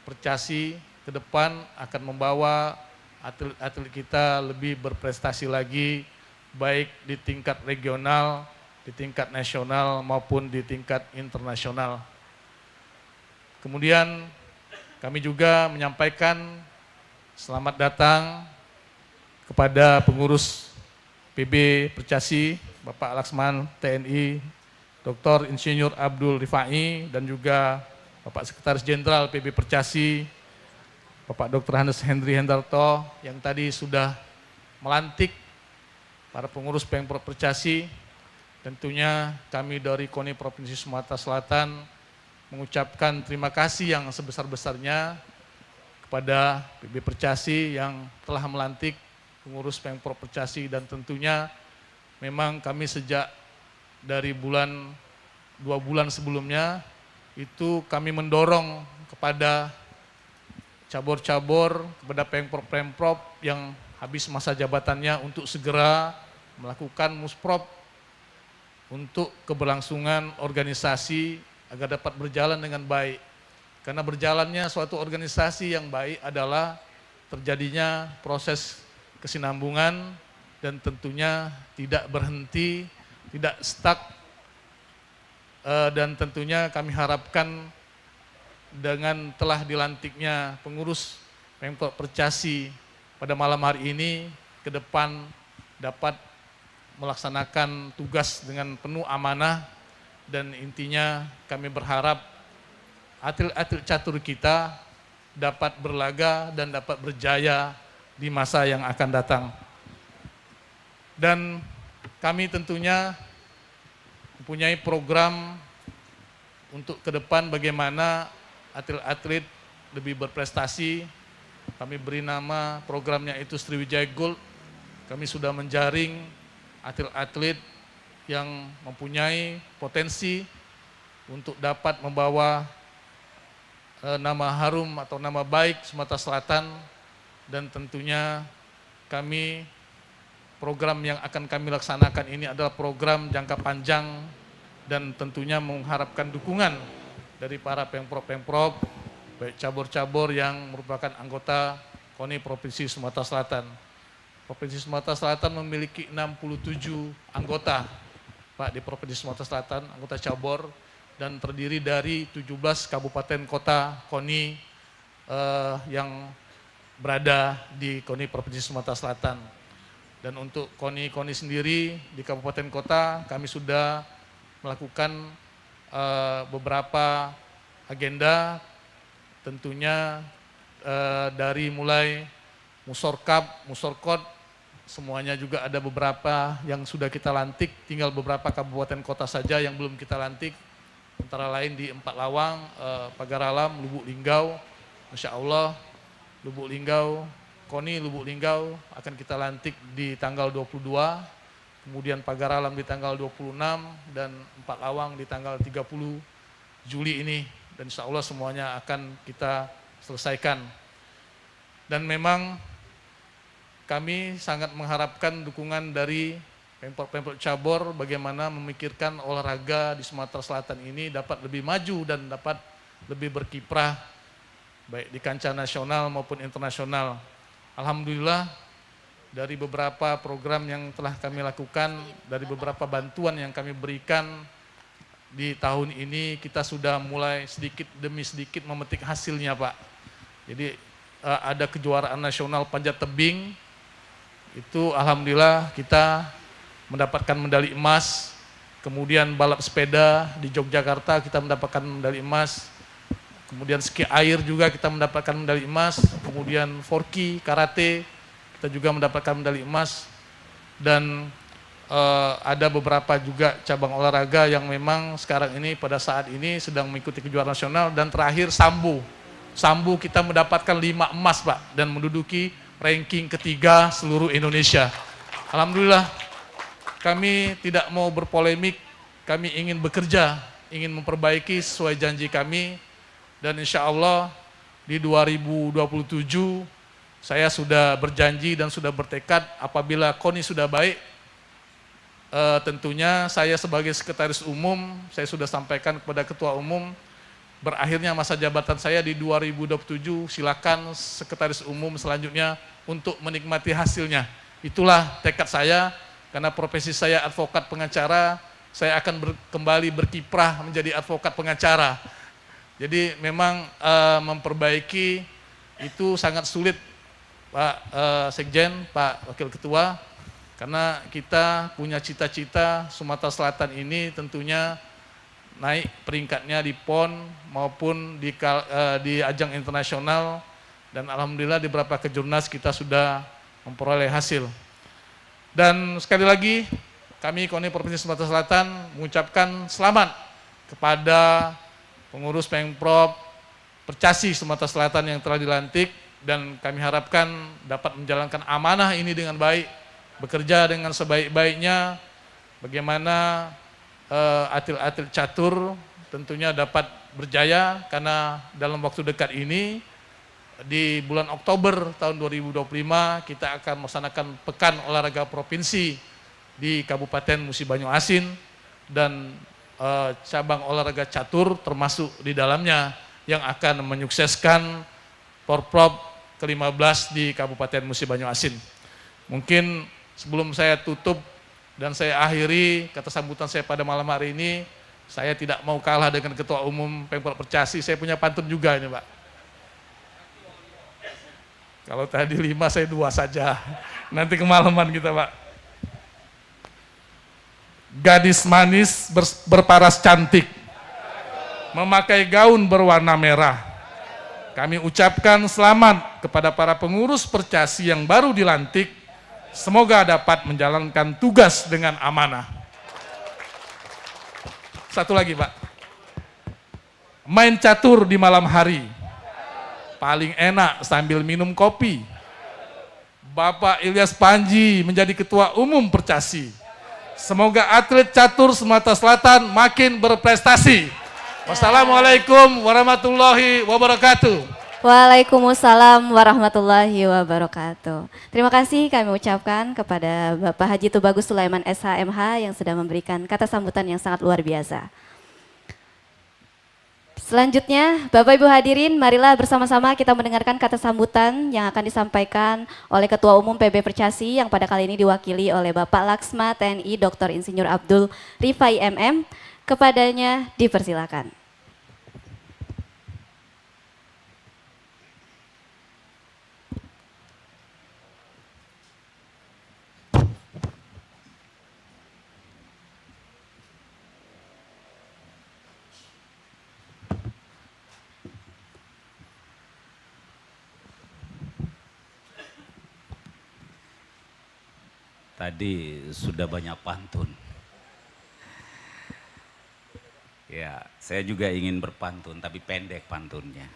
Percasi ke depan akan membawa atlet-atlet kita lebih berprestasi lagi, baik di tingkat regional, di tingkat nasional maupun di tingkat internasional. Kemudian kami juga menyampaikan selamat datang kepada pengurus PB Percasi, Bapak Laksman TNI, Dr. Insinyur Abdul Rifai, dan juga Bapak Sekretaris Jenderal PB Percasi, Bapak Dr. Handes Henry Hendarto, yang tadi sudah melantik para pengurus Pemprov Percasi. Tentunya kami dari KONI Provinsi Sumatera Selatan mengucapkan terima kasih yang sebesar-besarnya kepada PB Percasi yang telah melantik pengurus Pemprov Percasi, dan tentunya memang kami sejak dari 2 bulan sebelumnya itu kami mendorong kepada cabur-cabur, kepada Pemprov yang habis masa jabatannya untuk segera melakukan musprop untuk keberlangsungan organisasi agar dapat berjalan dengan baik. Karena berjalannya suatu organisasi yang baik adalah terjadinya proses kesinambungan dan tentunya tidak berhenti, tidak stuck, dan tentunya kami harapkan dengan telah dilantiknya pengurus Pemprov Percasi pada malam hari ini, ke depan dapat melaksanakan tugas dengan penuh amanah, dan intinya kami berharap atlet-atlet catur kita dapat berlaga dan dapat berjaya di masa yang akan datang. Dan kami tentunya mempunyai program untuk ke depan bagaimana atlet-atlet lebih berprestasi. Kami beri nama programnya itu Sriwijaya Gold. Kami sudah menjaring atlet-atlet yang mempunyai potensi untuk dapat membawa nama harum atau nama baik Sumatera Selatan, dan tentunya kami program yang akan kami laksanakan ini adalah program jangka panjang, dan tentunya mengharapkan dukungan dari para pemprov-pemprov, baik cabur-cabur yang merupakan anggota KONI Provinsi Sumatera Selatan. Provinsi Sumatera Selatan memiliki 67 anggota, Pak, di Provinsi Sumatera Selatan, anggota cabur, dan terdiri dari 17 kabupaten kota KONI yang berada di KONI Provinsi Sumatera Selatan. Dan untuk KONI sendiri di kabupaten kota, kami sudah melakukan beberapa agenda, tentunya dari mulai Musorkap, Musorkot, semuanya juga ada beberapa yang sudah kita lantik, tinggal beberapa kabupaten kota saja yang belum kita lantik, antara lain di Empat Lawang, Pagaralam, Lubuk Linggau. Masya Allah, Lubuk Linggau, KONI Lubuk Linggau akan kita lantik di tanggal 22, kemudian Pagaralam di tanggal 26, dan Empat Lawang di tanggal 30 Juli ini. Dan insya Allah semuanya akan kita selesaikan. Dan memang kami sangat mengharapkan dukungan dari Pemprov cabur bagaimana memikirkan olahraga di Sumatera Selatan ini dapat lebih maju dan dapat lebih berkiprah baik di kancah nasional maupun internasional. Alhamdulillah dari beberapa program yang telah kami lakukan, dari beberapa bantuan yang kami berikan di tahun ini, kita sudah mulai sedikit demi sedikit memetik hasilnya, Pak. Jadi ada kejuaraan nasional panjat tebing, itu alhamdulillah kita mendapatkan medali emas. Kemudian balap sepeda di Yogyakarta kita mendapatkan medali emas. Kemudian ski air juga kita mendapatkan medali emas. Kemudian forky, karate kita juga mendapatkan medali emas. Dan ada beberapa juga cabang olahraga yang memang sekarang ini pada saat ini sedang mengikuti kejuaraan nasional. Dan terakhir sambo. Sambo kita mendapatkan 5 emas, Pak, dan menduduki ranking ketiga seluruh Indonesia. Alhamdulillah kami tidak mau berpolemik, kami ingin bekerja, ingin memperbaiki sesuai janji kami, dan insya Allah di 2027 saya sudah berjanji dan sudah bertekad apabila KONI sudah baik, tentunya saya sebagai sekretaris umum, saya sudah sampaikan kepada ketua umum, berakhirnya masa jabatan saya di 2027, silakan sekretaris umum selanjutnya untuk menikmati hasilnya. Itulah tekad saya, karena profesi saya advokat pengacara, saya akan kembali berkiprah menjadi advokat pengacara. Jadi memang memperbaiki itu sangat sulit, Pak Sekjen, Pak Wakil Ketua, karena kita punya cita-cita Sumatera Selatan ini tentunya naik peringkatnya di PON maupun di ajang internasional, dan alhamdulillah di beberapa kejurnas kita sudah memperoleh hasil. Dan sekali lagi kami KONI Provinsi Sumatera Selatan mengucapkan selamat kepada pengurus Pemprov Percasi Sumatera Selatan yang telah dilantik, dan kami harapkan dapat menjalankan amanah ini dengan baik, bekerja dengan sebaik-baiknya, bagaimana atlet-atlet catur tentunya dapat berjaya, karena dalam waktu dekat ini di bulan Oktober tahun 2025 kita akan melaksanakan Pekan Olahraga Provinsi di Kabupaten Musi Banyuasin, dan cabang olahraga catur termasuk di dalamnya yang akan menyukseskan Porprov ke-15 di Kabupaten Musi Banyuasin. Mungkin sebelum saya tutup dan saya akhiri kata sambutan saya pada malam hari ini, saya tidak mau kalah dengan Ketua Umum Pemprov Percasi, saya punya pantun juga ini Pak. Kalau tadi 5 saya 2 saja, nanti kemalaman kita Pak. Gadis manis berparas cantik, memakai gaun berwarna merah. Kami ucapkan selamat kepada para pengurus Percasi yang baru dilantik. Semoga dapat menjalankan tugas dengan amanah. Satu lagi Pak, main catur di malam hari, paling enak sambil minum kopi. Bapak Ilyas Panji menjadi Ketua Umum Percasi. Semoga atlet catur Sumatera Selatan makin berprestasi. Wassalamualaikum warahmatullahi wabarakatuh. Waalaikumsalam warahmatullahi wabarakatuh. Terima kasih kami ucapkan kepada Bapak Haji Tubagus Sulaiman SHMH yang sudah memberikan kata sambutan yang sangat luar biasa. Selanjutnya, Bapak Ibu hadirin, marilah bersama-sama kita mendengarkan kata sambutan yang akan disampaikan oleh Ketua Umum PB Percasi yang pada kali ini diwakili oleh Bapak Laksma TNI Dr. Insinyur Abdul Rifai MM. Kepadanya dipersilakan. Tadi sudah banyak pantun. Ya, saya juga ingin berpantun, tapi pendek pantunnya.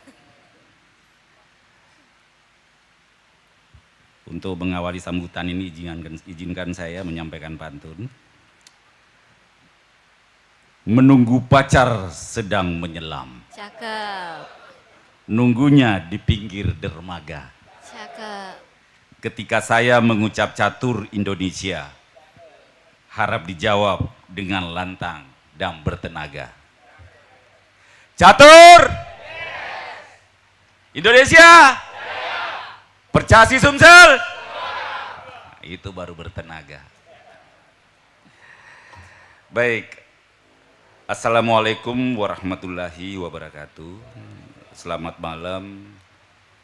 Untuk mengawali sambutan ini, izinkan saya menyampaikan pantun. Menunggu pacar sedang menyelam. Cakep. Nunggunya di pinggir dermaga. Cakep. Ketika saya mengucap catur Indonesia, harap dijawab dengan lantang dan bertenaga. Catur! Indonesia! Percasi Sumsel! Itu baru bertenaga. Baik, Assalamualaikum warahmatullahi wabarakatuh. Selamat malam.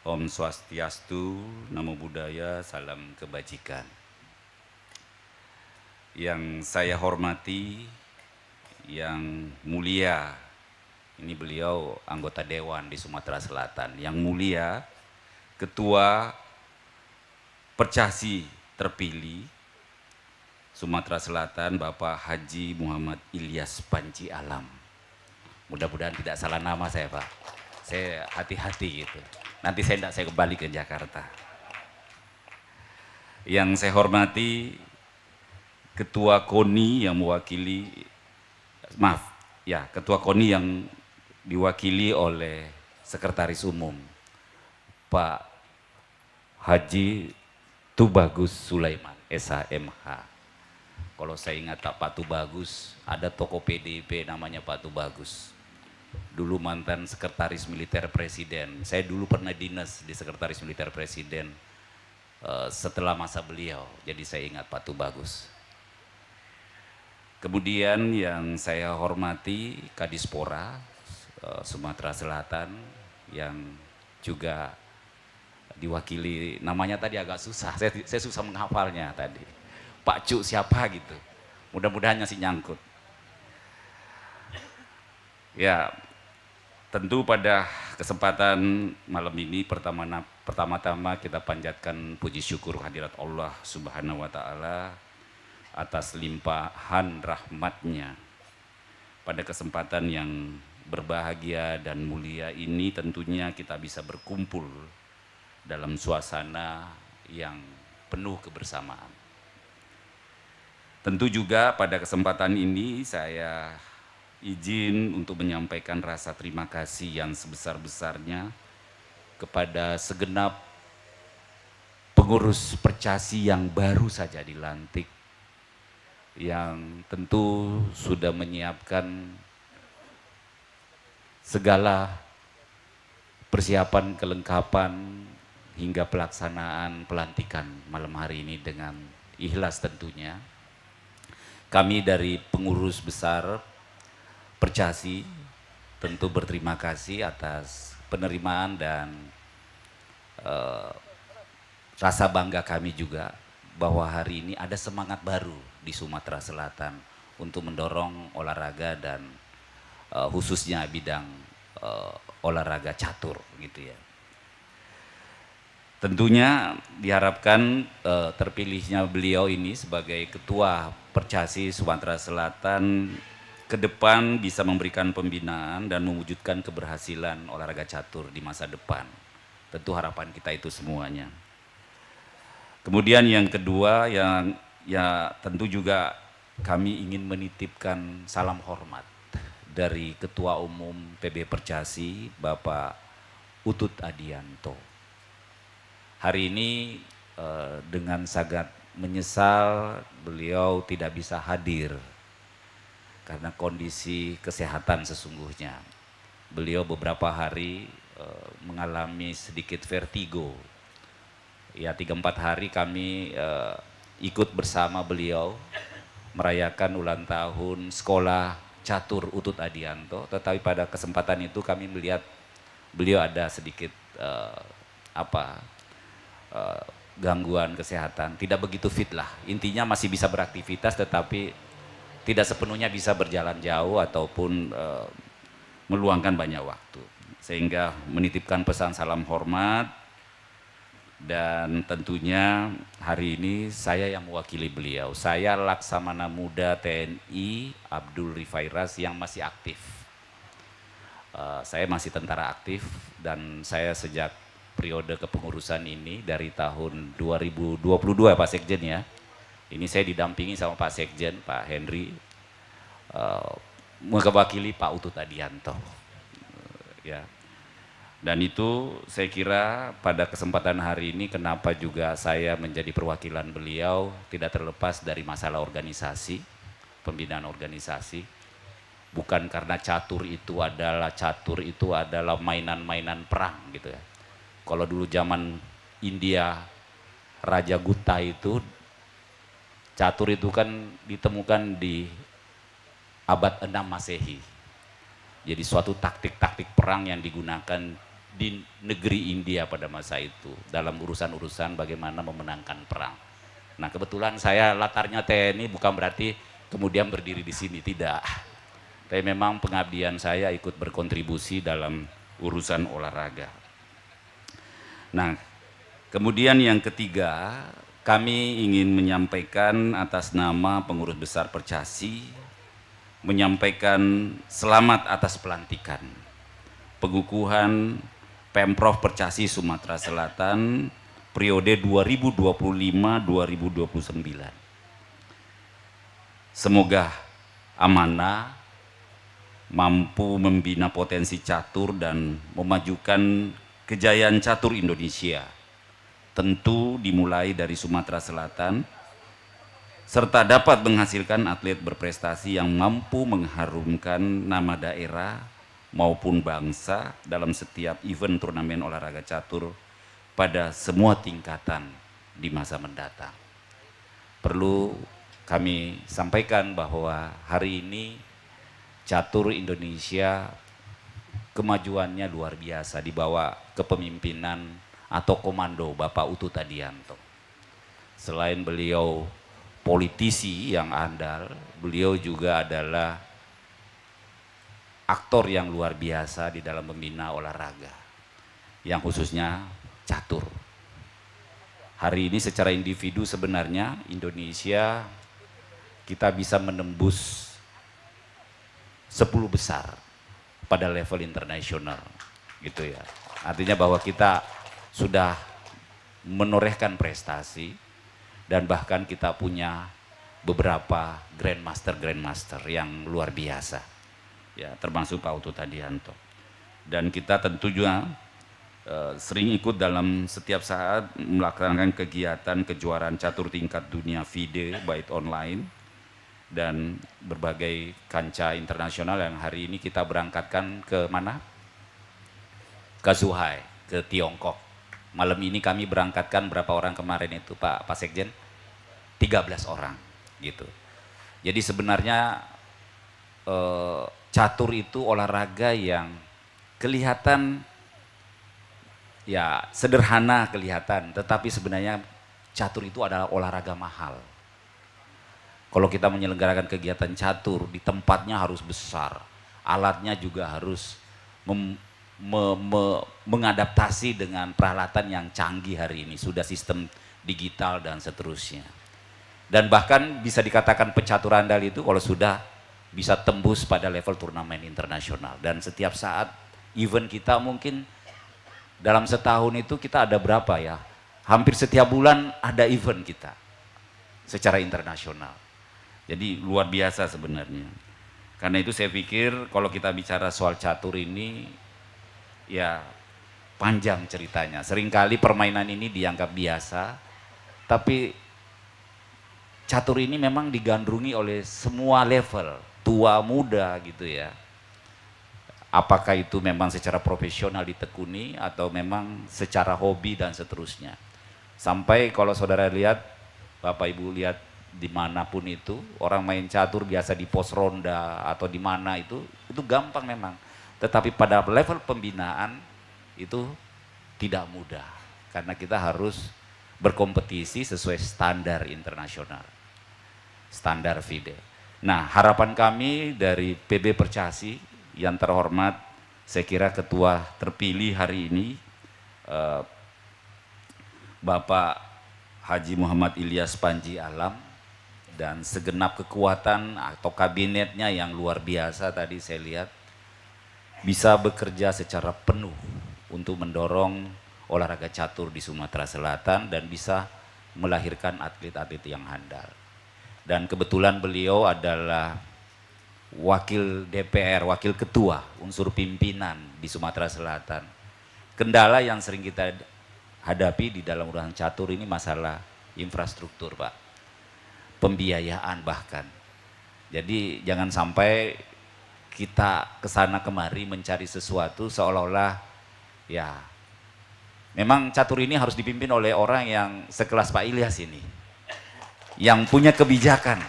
Om Swastiastu, Namo Buddhaya, salam kebajikan. Yang saya hormati, yang mulia, ini beliau anggota Dewan di Sumatera Selatan. Yang mulia, Ketua Percasi terpilih Sumatera Selatan, Bapak Haji Muhammad Ilyas Panji Alam. Mudah-mudahan tidak salah nama saya Pak. Saya hati-hati gitu. Nanti saya kembali ke Jakarta. Yang saya hormati Ketua KONI yang mewakili, Ketua KONI yang diwakili oleh Sekretaris Umum Pak Haji Tubagus Sulaiman, SHMH. Kalau saya ingat Pak Tubagus, ada tokoh PDIP namanya Pak Tubagus. Dulu mantan Sekretaris Militer Presiden. Saya dulu pernah dinas di Sekretaris Militer Presiden setelah masa beliau. Jadi saya ingat Pak Tubagus. Kemudian yang saya hormati Kadispora Sumatera Selatan yang juga diwakili, namanya tadi agak susah, saya susah menghafalnya tadi. Pak Cuk siapa gitu, mudah-mudahan masih nyangkut. Ya, tentu pada kesempatan malam ini pertama-tama kita panjatkan puji syukur hadirat Allah Subhanahu wa Ta'ala atas limpahan rahmatnya. Pada kesempatan yang berbahagia dan mulia ini tentunya kita bisa berkumpul dalam suasana yang penuh kebersamaan. Tentu juga pada kesempatan ini saya izin untuk menyampaikan rasa terima kasih yang sebesar-besarnya kepada segenap pengurus Percasi yang baru saja dilantik, yang tentu sudah menyiapkan segala persiapan kelengkapan hingga pelaksanaan pelantikan malam hari ini dengan ikhlas tentunya. Kami dari pengurus besar Percasi tentu berterima kasih atas penerimaan dan rasa bangga kami juga bahwa hari ini ada semangat baru di Sumatera Selatan untuk mendorong olahraga dan khususnya bidang olahraga catur gitu ya. Tentunya diharapkan terpilihnya beliau ini sebagai Ketua Percasi Sumatera Selatan ke depan bisa memberikan pembinaan dan mewujudkan keberhasilan olahraga catur di masa depan. Tentu harapan kita itu semuanya. Kemudian yang kedua yang tentu juga kami ingin menitipkan salam hormat dari Ketua Umum PB Percasi Bapak Utut Adianto. Hari ini dengan sangat menyesal beliau tidak bisa hadir karena kondisi kesehatan sesungguhnya. Beliau beberapa hari mengalami sedikit vertigo. Ya 3-4 hari kami ikut bersama beliau merayakan ulang tahun sekolah catur Utut Adianto, tetapi pada kesempatan itu kami melihat beliau ada sedikit gangguan kesehatan, tidak begitu fit lah. Intinya masih bisa beraktivitas tetapi tidak sepenuhnya bisa berjalan jauh ataupun meluangkan banyak waktu. Sehingga menitipkan pesan salam hormat dan tentunya hari ini saya yang mewakili beliau. Saya Laksamana Muda TNI Abdul Rifairas yang masih aktif. Saya masih tentara aktif dan saya sejak periode kepengurusan ini dari tahun 2022 Pak Sekjen ya. Ini saya didampingi sama Pak Sekjen, Pak Henry, mewakili Pak Utut Adianto. Ya. Dan itu saya kira pada kesempatan hari ini kenapa juga saya menjadi perwakilan beliau tidak terlepas dari masalah organisasi, pembinaan organisasi. Bukan karena catur itu adalah mainan-mainan perang gitu ya. Kalau dulu zaman India Raja Gupta itu catur itu kan ditemukan di abad 6 Masehi. Jadi suatu taktik-taktik perang yang digunakan di negeri India pada masa itu dalam urusan-urusan bagaimana memenangkan perang. Nah, kebetulan saya latarnya TNI bukan berarti kemudian berdiri di sini, tidak. Tapi memang pengabdian saya ikut berkontribusi dalam urusan olahraga. Nah, kemudian yang ketiga, kami ingin menyampaikan atas nama pengurus besar Percasi, menyampaikan selamat atas pelantikan pengukuhan Pemprov Percasi Sumatera Selatan periode 2025-2029. Semoga amanah, mampu membina potensi catur dan memajukan kejayaan catur Indonesia. Tentu dimulai dari Sumatera Selatan, serta dapat menghasilkan atlet berprestasi yang mampu mengharumkan nama daerah maupun bangsa dalam setiap event turnamen olahraga catur pada semua tingkatan di masa mendatang. Perlu kami sampaikan bahwa hari ini catur Indonesia kemajuannya luar biasa di bawah kepemimpinan atau komando Bapak Utut Adianto. Selain beliau politisi yang andal, beliau juga adalah aktor yang luar biasa di dalam membina olahraga, yang khususnya catur. Hari ini secara individu sebenarnya Indonesia kita bisa menembus 10 besar pada level internasional gitu ya. Artinya bahwa kita sudah menorehkan prestasi dan bahkan kita punya beberapa grandmaster yang luar biasa. Ya, termasuk Pak Utut Adianto. Dan kita tentu juga sering ikut dalam setiap saat melaksanakan kegiatan kejuaraan catur tingkat dunia FIDE baik online dan berbagai kancah internasional yang hari ini kita berangkatkan ke mana? Ke Zhuhai, ke Tiongkok. Malam ini kami berangkatkan berapa orang kemarin itu Pak Sekjen? 13 orang gitu. Jadi sebenarnya catur itu olahraga yang kelihatan ya sederhana kelihatan, tetapi sebenarnya catur itu adalah olahraga mahal. Kalau kita menyelenggarakan kegiatan catur, di tempatnya harus besar, alatnya juga harus mengadaptasi dengan peralatan yang canggih hari ini, sudah sistem digital dan seterusnya. Dan bahkan bisa dikatakan pecatur andal itu kalau sudah bisa tembus pada level turnamen internasional. Dan setiap saat event kita mungkin dalam setahun itu kita ada berapa ya? Hampir setiap bulan ada event kita secara internasional. Jadi luar biasa sebenarnya. Karena itu saya pikir kalau kita bicara soal catur ini ya panjang ceritanya. Seringkali permainan ini dianggap biasa, tapi catur ini memang digandrungi oleh semua level, tua muda gitu ya. Apakah itu memang secara profesional ditekuni atau memang secara hobi dan seterusnya. Sampai kalau saudara lihat, Bapak Ibu lihat dimanapun itu, orang main catur biasa di pos ronda atau di mana itu gampang memang. Tetapi pada level pembinaan itu tidak mudah. Karena kita harus berkompetisi sesuai standar internasional. Standar FIDE. Nah, harapan kami dari PB Percasi yang terhormat, saya kira ketua terpilih hari ini Bapak Haji Muhammad Ilyas Panji Alam dan segenap kekuatan atau kabinetnya yang luar biasa tadi saya lihat bisa bekerja secara penuh untuk mendorong olahraga catur di Sumatera Selatan dan bisa melahirkan atlet-atlet yang handal. Dan kebetulan beliau adalah wakil DPR, wakil ketua, unsur pimpinan di Sumatera Selatan. Kendala yang sering kita hadapi di dalam urusan catur ini masalah infrastruktur, Pak. Pembiayaan bahkan. Jadi jangan sampai kita kesana kemari mencari sesuatu seolah-olah ya memang catur ini harus dipimpin oleh orang yang sekelas Pak Ilyas ini. Yang punya kebijakan.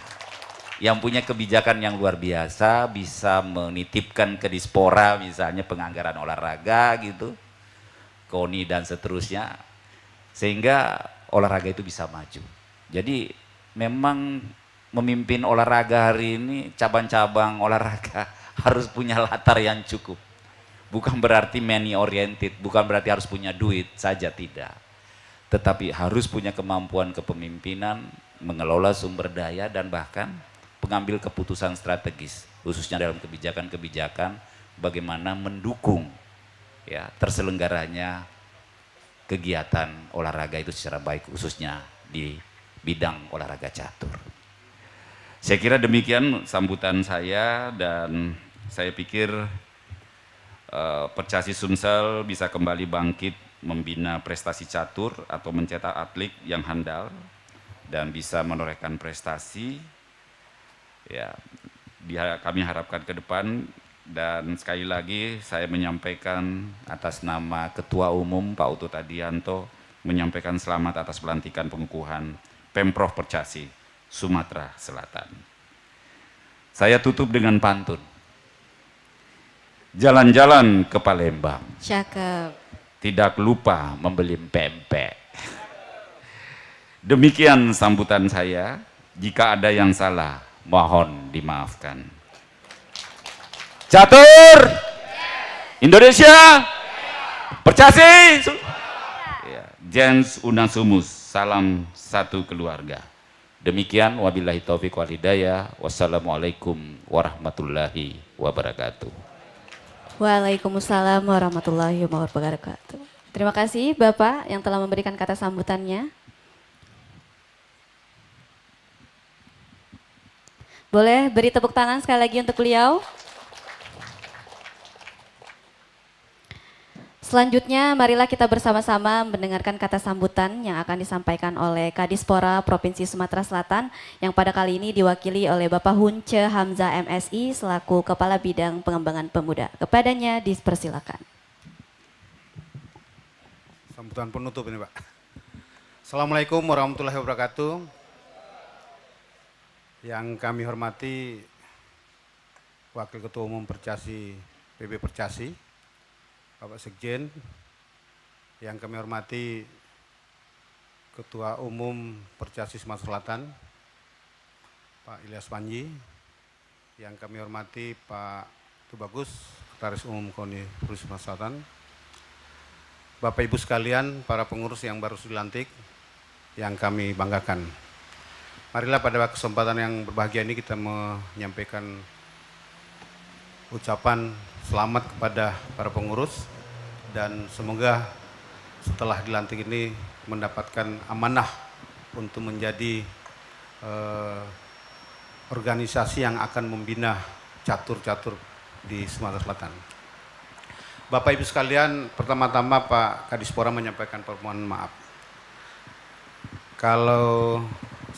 Yang punya kebijakan yang luar biasa, bisa menitipkan ke Dispora misalnya penganggaran olahraga gitu, KONI dan seterusnya, sehingga olahraga itu bisa maju. Jadi memang memimpin olahraga hari ini, cabang-cabang olahraga harus punya latar yang cukup. Bukan berarti money oriented, bukan berarti harus punya duit saja, tidak. Tetapi harus punya kemampuan kepemimpinan, mengelola sumber daya dan bahkan pengambil keputusan strategis, khususnya dalam kebijakan-kebijakan bagaimana mendukung ya terselenggaranya kegiatan olahraga itu secara baik, khususnya di bidang olahraga catur. Saya kira demikian sambutan saya, dan saya pikir Percasi Sumsel bisa kembali bangkit membina prestasi catur atau mencetak atlet yang handal dan bisa menorehkan prestasi. Ya, kami harapkan ke depan, dan sekali lagi saya menyampaikan atas nama Ketua Umum Pak Utut Adianto menyampaikan selamat atas pelantikan pengukuhan Pemprov Percasi, Sumatera Selatan. Saya tutup dengan pantun. Jalan-jalan ke Palembang, Cakep. tidak lupa membeli pempek. Demikian sambutan saya. Jika ada yang salah, mohon dimaafkan. Catur, Indonesia, Percasi, Jens Unasumus, salam satu keluarga. Demikian, wabillahi taufiq wal hidayah. Wassalamualaikum warahmatullahi wabarakatuh. Waalaikumsalam warahmatullahi wabarakatuh. Terima kasih Bapak yang telah memberikan kata sambutannya. Boleh beri tepuk tangan sekali lagi untuk beliau. Selanjutnya, marilah kita bersama-sama mendengarkan kata sambutan yang akan disampaikan oleh Kadispora Provinsi Sumatera Selatan yang pada kali ini diwakili oleh Bapak Hunce Hamzah MSI selaku Kepala Bidang Pengembangan Pemuda. Kepadanya dipersilakan. Sambutan penutup ini, Pak. Assalamualaikum warahmatullahi wabarakatuh. Yang kami hormati Wakil Ketua Umum Percasi, PB Percasi, Bapak Sekjen, yang kami hormati Ketua Umum Percasi Sumatera Selatan, Pak Ilyas Panji, yang kami hormati Pak Tubagus, Sekretaris Umum KONI Provinsi Sumatera Selatan, Bapak Ibu sekalian, para pengurus yang baru dilantik, yang kami banggakan. Marilah pada kesempatan yang berbahagia ini kita menyampaikan ucapan selamat kepada para pengurus, dan semoga setelah dilantik ini mendapatkan amanah untuk menjadi organisasi yang akan membina catur-catur di Sumatera Selatan. Bapak Ibu sekalian, pertama-tama Pak Kadispora menyampaikan permohonan maaf. Kalau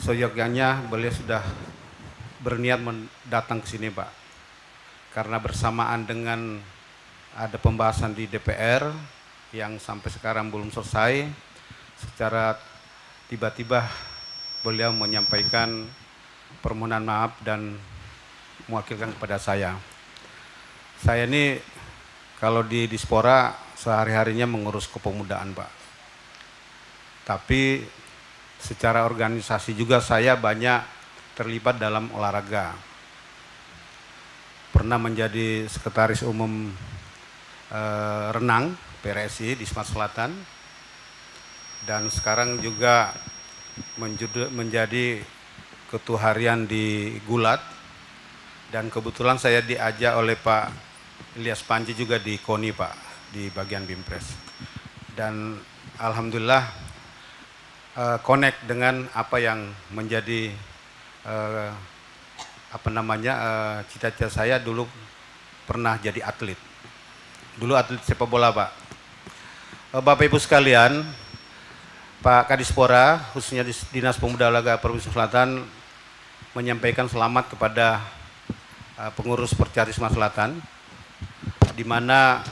seyogyanya beliau sudah berniat datang ke sini, Pak, karena bersamaan dengan ada pembahasan di DPR yang sampai sekarang belum selesai. Secara tiba-tiba beliau menyampaikan permohonan maaf dan mewakilkan kepada saya. Saya ini kalau di Dispora sehari-harinya mengurus kepemudaan, Pak. Tapi secara organisasi juga saya banyak terlibat dalam olahraga. Pernah menjadi Sekretaris Umum renang PRSI di Sumatera Selatan, dan sekarang juga menjadi Ketua Harian di Gulat, dan kebetulan saya diajak oleh Pak Ilyas Panji juga di KONI, Pak, di bagian BIMPRES. Dan alhamdulillah connect dengan apa yang menjadi cita-cita saya. Dulu pernah jadi atlet. Dulu atlet sepak bola, Pak. Bapak Ibu sekalian, Pak Kadispora, khususnya di Dinas Pemuda Olahraga Provinsi Selatan, menyampaikan selamat kepada pengurus Percasi Sumatera Selatan, di mana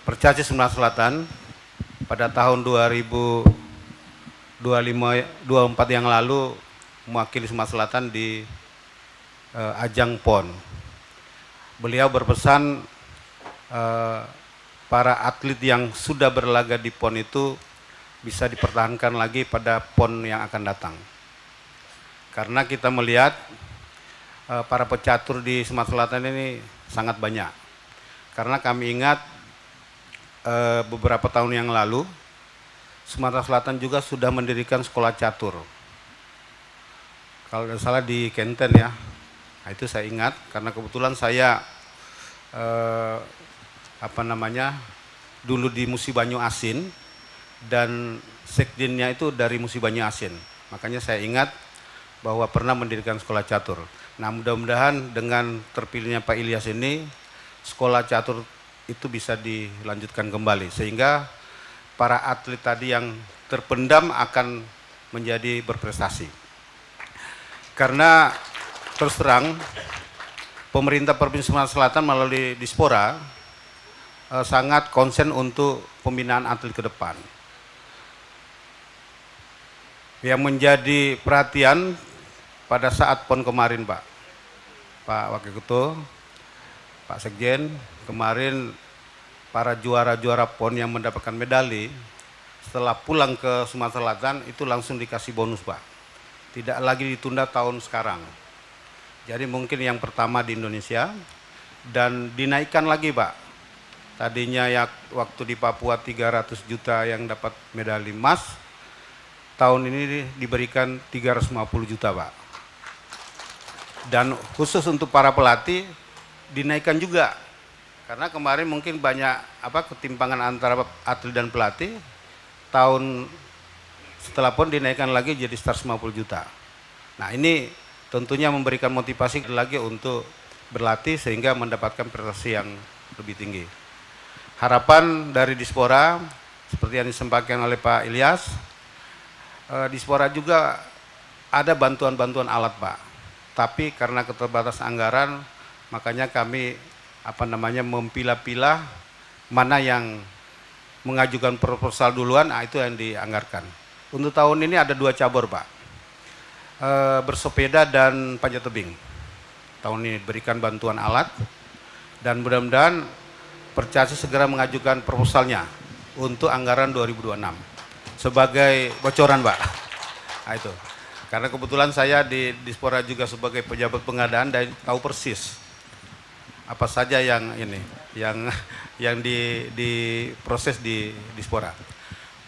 Percasi Sumatera Selatan pada tahun 2024 yang lalu mewakili Sumatera Selatan di ajang PON. Beliau berpesan para atlet yang sudah berlaga di PON itu bisa dipertahankan lagi pada PON yang akan datang. Karena kita melihat para pecatur di Sumatera Selatan ini sangat banyak. Karena kami ingat beberapa tahun yang lalu Sumatera Selatan juga sudah mendirikan sekolah catur. Kalau tidak salah di Kenten ya. Nah, itu saya ingat karena kebetulan saya dulu di Musi Banyu Asin, dan sekjennya itu dari Musi Banyu Asin. Makanya saya ingat bahwa pernah mendirikan sekolah catur. Nah, mudah-mudahan dengan terpilihnya Pak Ilyas ini, sekolah catur itu bisa dilanjutkan kembali. Sehingga para atlet tadi yang terpendam akan menjadi berprestasi. Karena terus terang, pemerintah Provinsi Sumatera Selatan melalui Dispora sangat konsen untuk pembinaan atlet ke depan. Yang menjadi perhatian pada saat PON kemarin, Pak Wakil Ketua, Pak Sekjen, kemarin para juara-juara PON yang mendapatkan medali setelah pulang ke Sumatera Selatan itu langsung dikasih bonus, Pak. Tidak lagi ditunda tahun sekarang. Jadi mungkin yang pertama di Indonesia dan dinaikkan lagi, Pak. Tadinya ya waktu di Papua 300 juta yang dapat medali emas, tahun ini diberikan 350 juta, Pak. Dan khusus untuk para pelatih dinaikkan juga. Karena kemarin mungkin banyak ketimpangan antara atlet dan pelatih. Tahun setelah pun dinaikkan lagi jadi 150 juta. Nah, ini tentunya memberikan motivasi lagi untuk berlatih sehingga mendapatkan prestasi yang lebih tinggi. Harapan dari Dispora seperti yang disampaikan oleh Pak Ilyas, Dispora juga ada bantuan-bantuan alat, Pak. Tapi karena keterbatasan anggaran, makanya kami memilah-pilah mana yang mengajukan proposal duluan, itu yang dianggarkan. Untuk tahun ini ada 2 cabur, Pak. Bersepeda dan panjat tebing. Tahun ini berikan bantuan alat dan mudah-mudahan Percasi segera mengajukan proposalnya untuk anggaran 2026 sebagai bocoran, Pak. Nah, itu. Karena kebetulan saya di Dispora juga sebagai pejabat pengadaan dan tahu persis apa saja yang diproses di Dispora.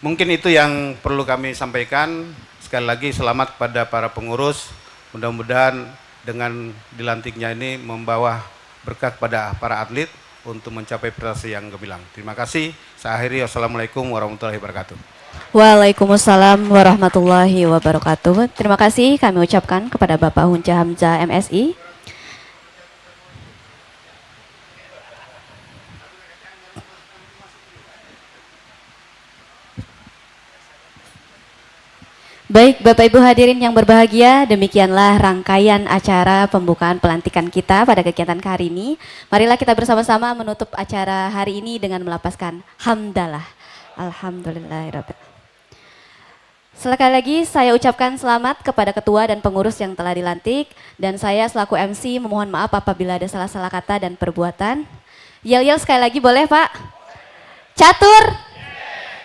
Mungkin itu yang perlu kami sampaikan. Sekali lagi selamat kepada para pengurus. Mudah-mudahan dengan dilantiknya ini membawa berkah pada para atlet untuk mencapai prestasi yang gemilang. Terima kasih. Saya akhiri. Wassalamualaikum warahmatullahi wabarakatuh. Waalaikumsalam warahmatullahi wabarakatuh. Terima kasih kami ucapkan kepada Bapak Hunca Hamzah MSI. Baik, Bapak Ibu hadirin yang berbahagia, demikianlah rangkaian acara pembukaan pelantikan kita pada kegiatan hari ini. Marilah kita bersama-sama menutup acara hari ini dengan melapaskan hamdalah. Alhamdulillahirabbil. Sekali lagi saya ucapkan selamat kepada ketua dan pengurus yang telah dilantik, dan saya selaku MC memohon maaf apabila ada salah-salah kata dan perbuatan. Yel-yel sekali lagi boleh, Pak? Catur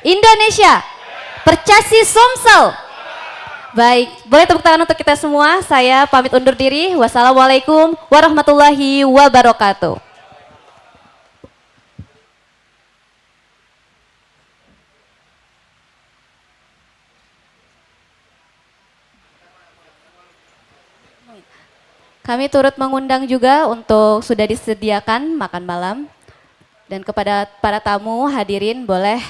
Indonesia, Percasi Sumsel. Baik, boleh tepuk tangan untuk kita semua. Saya pamit undur diri. Wassalamualaikum warahmatullahi wabarakatuh. Kami turut mengundang juga untuk sudah disediakan makan malam. Dan kepada para tamu hadirin boleh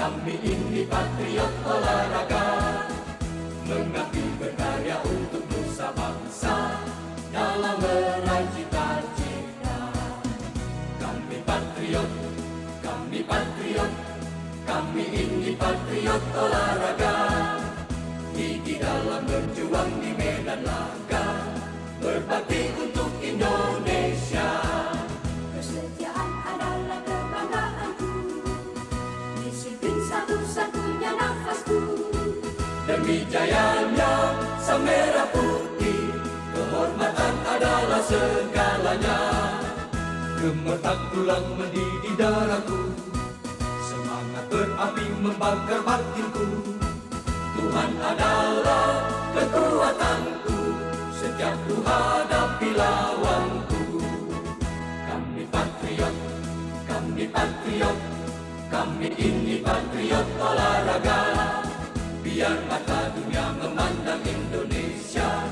Kami ini patriot olahraga, mengabdi berkarya untuk nusa bangsa dalam meraih cita-cita. Kami patriot, kami ini patriot olahraga, gigi dalam berjuang di medan laga, berbakti untuk Indonesia. Kesetiaan adalah kebanggaanku, disiplin satu-satunya nafasku. Demi jayanya sang merah putih, kehormatan adalah segalanya. Gemetar tulang mendidih darahku, semangat berapi membakar batinku. Tuhan adalah kekuatanku, setiap ku hadapi lawanku. Kami patriot, kami ini patriot olahraga. Biar mata dunia memandang Indonesia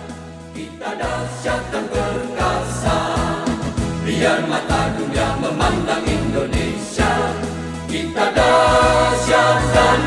biar mata dunia memandang Indonesia. Kita dahsyat dan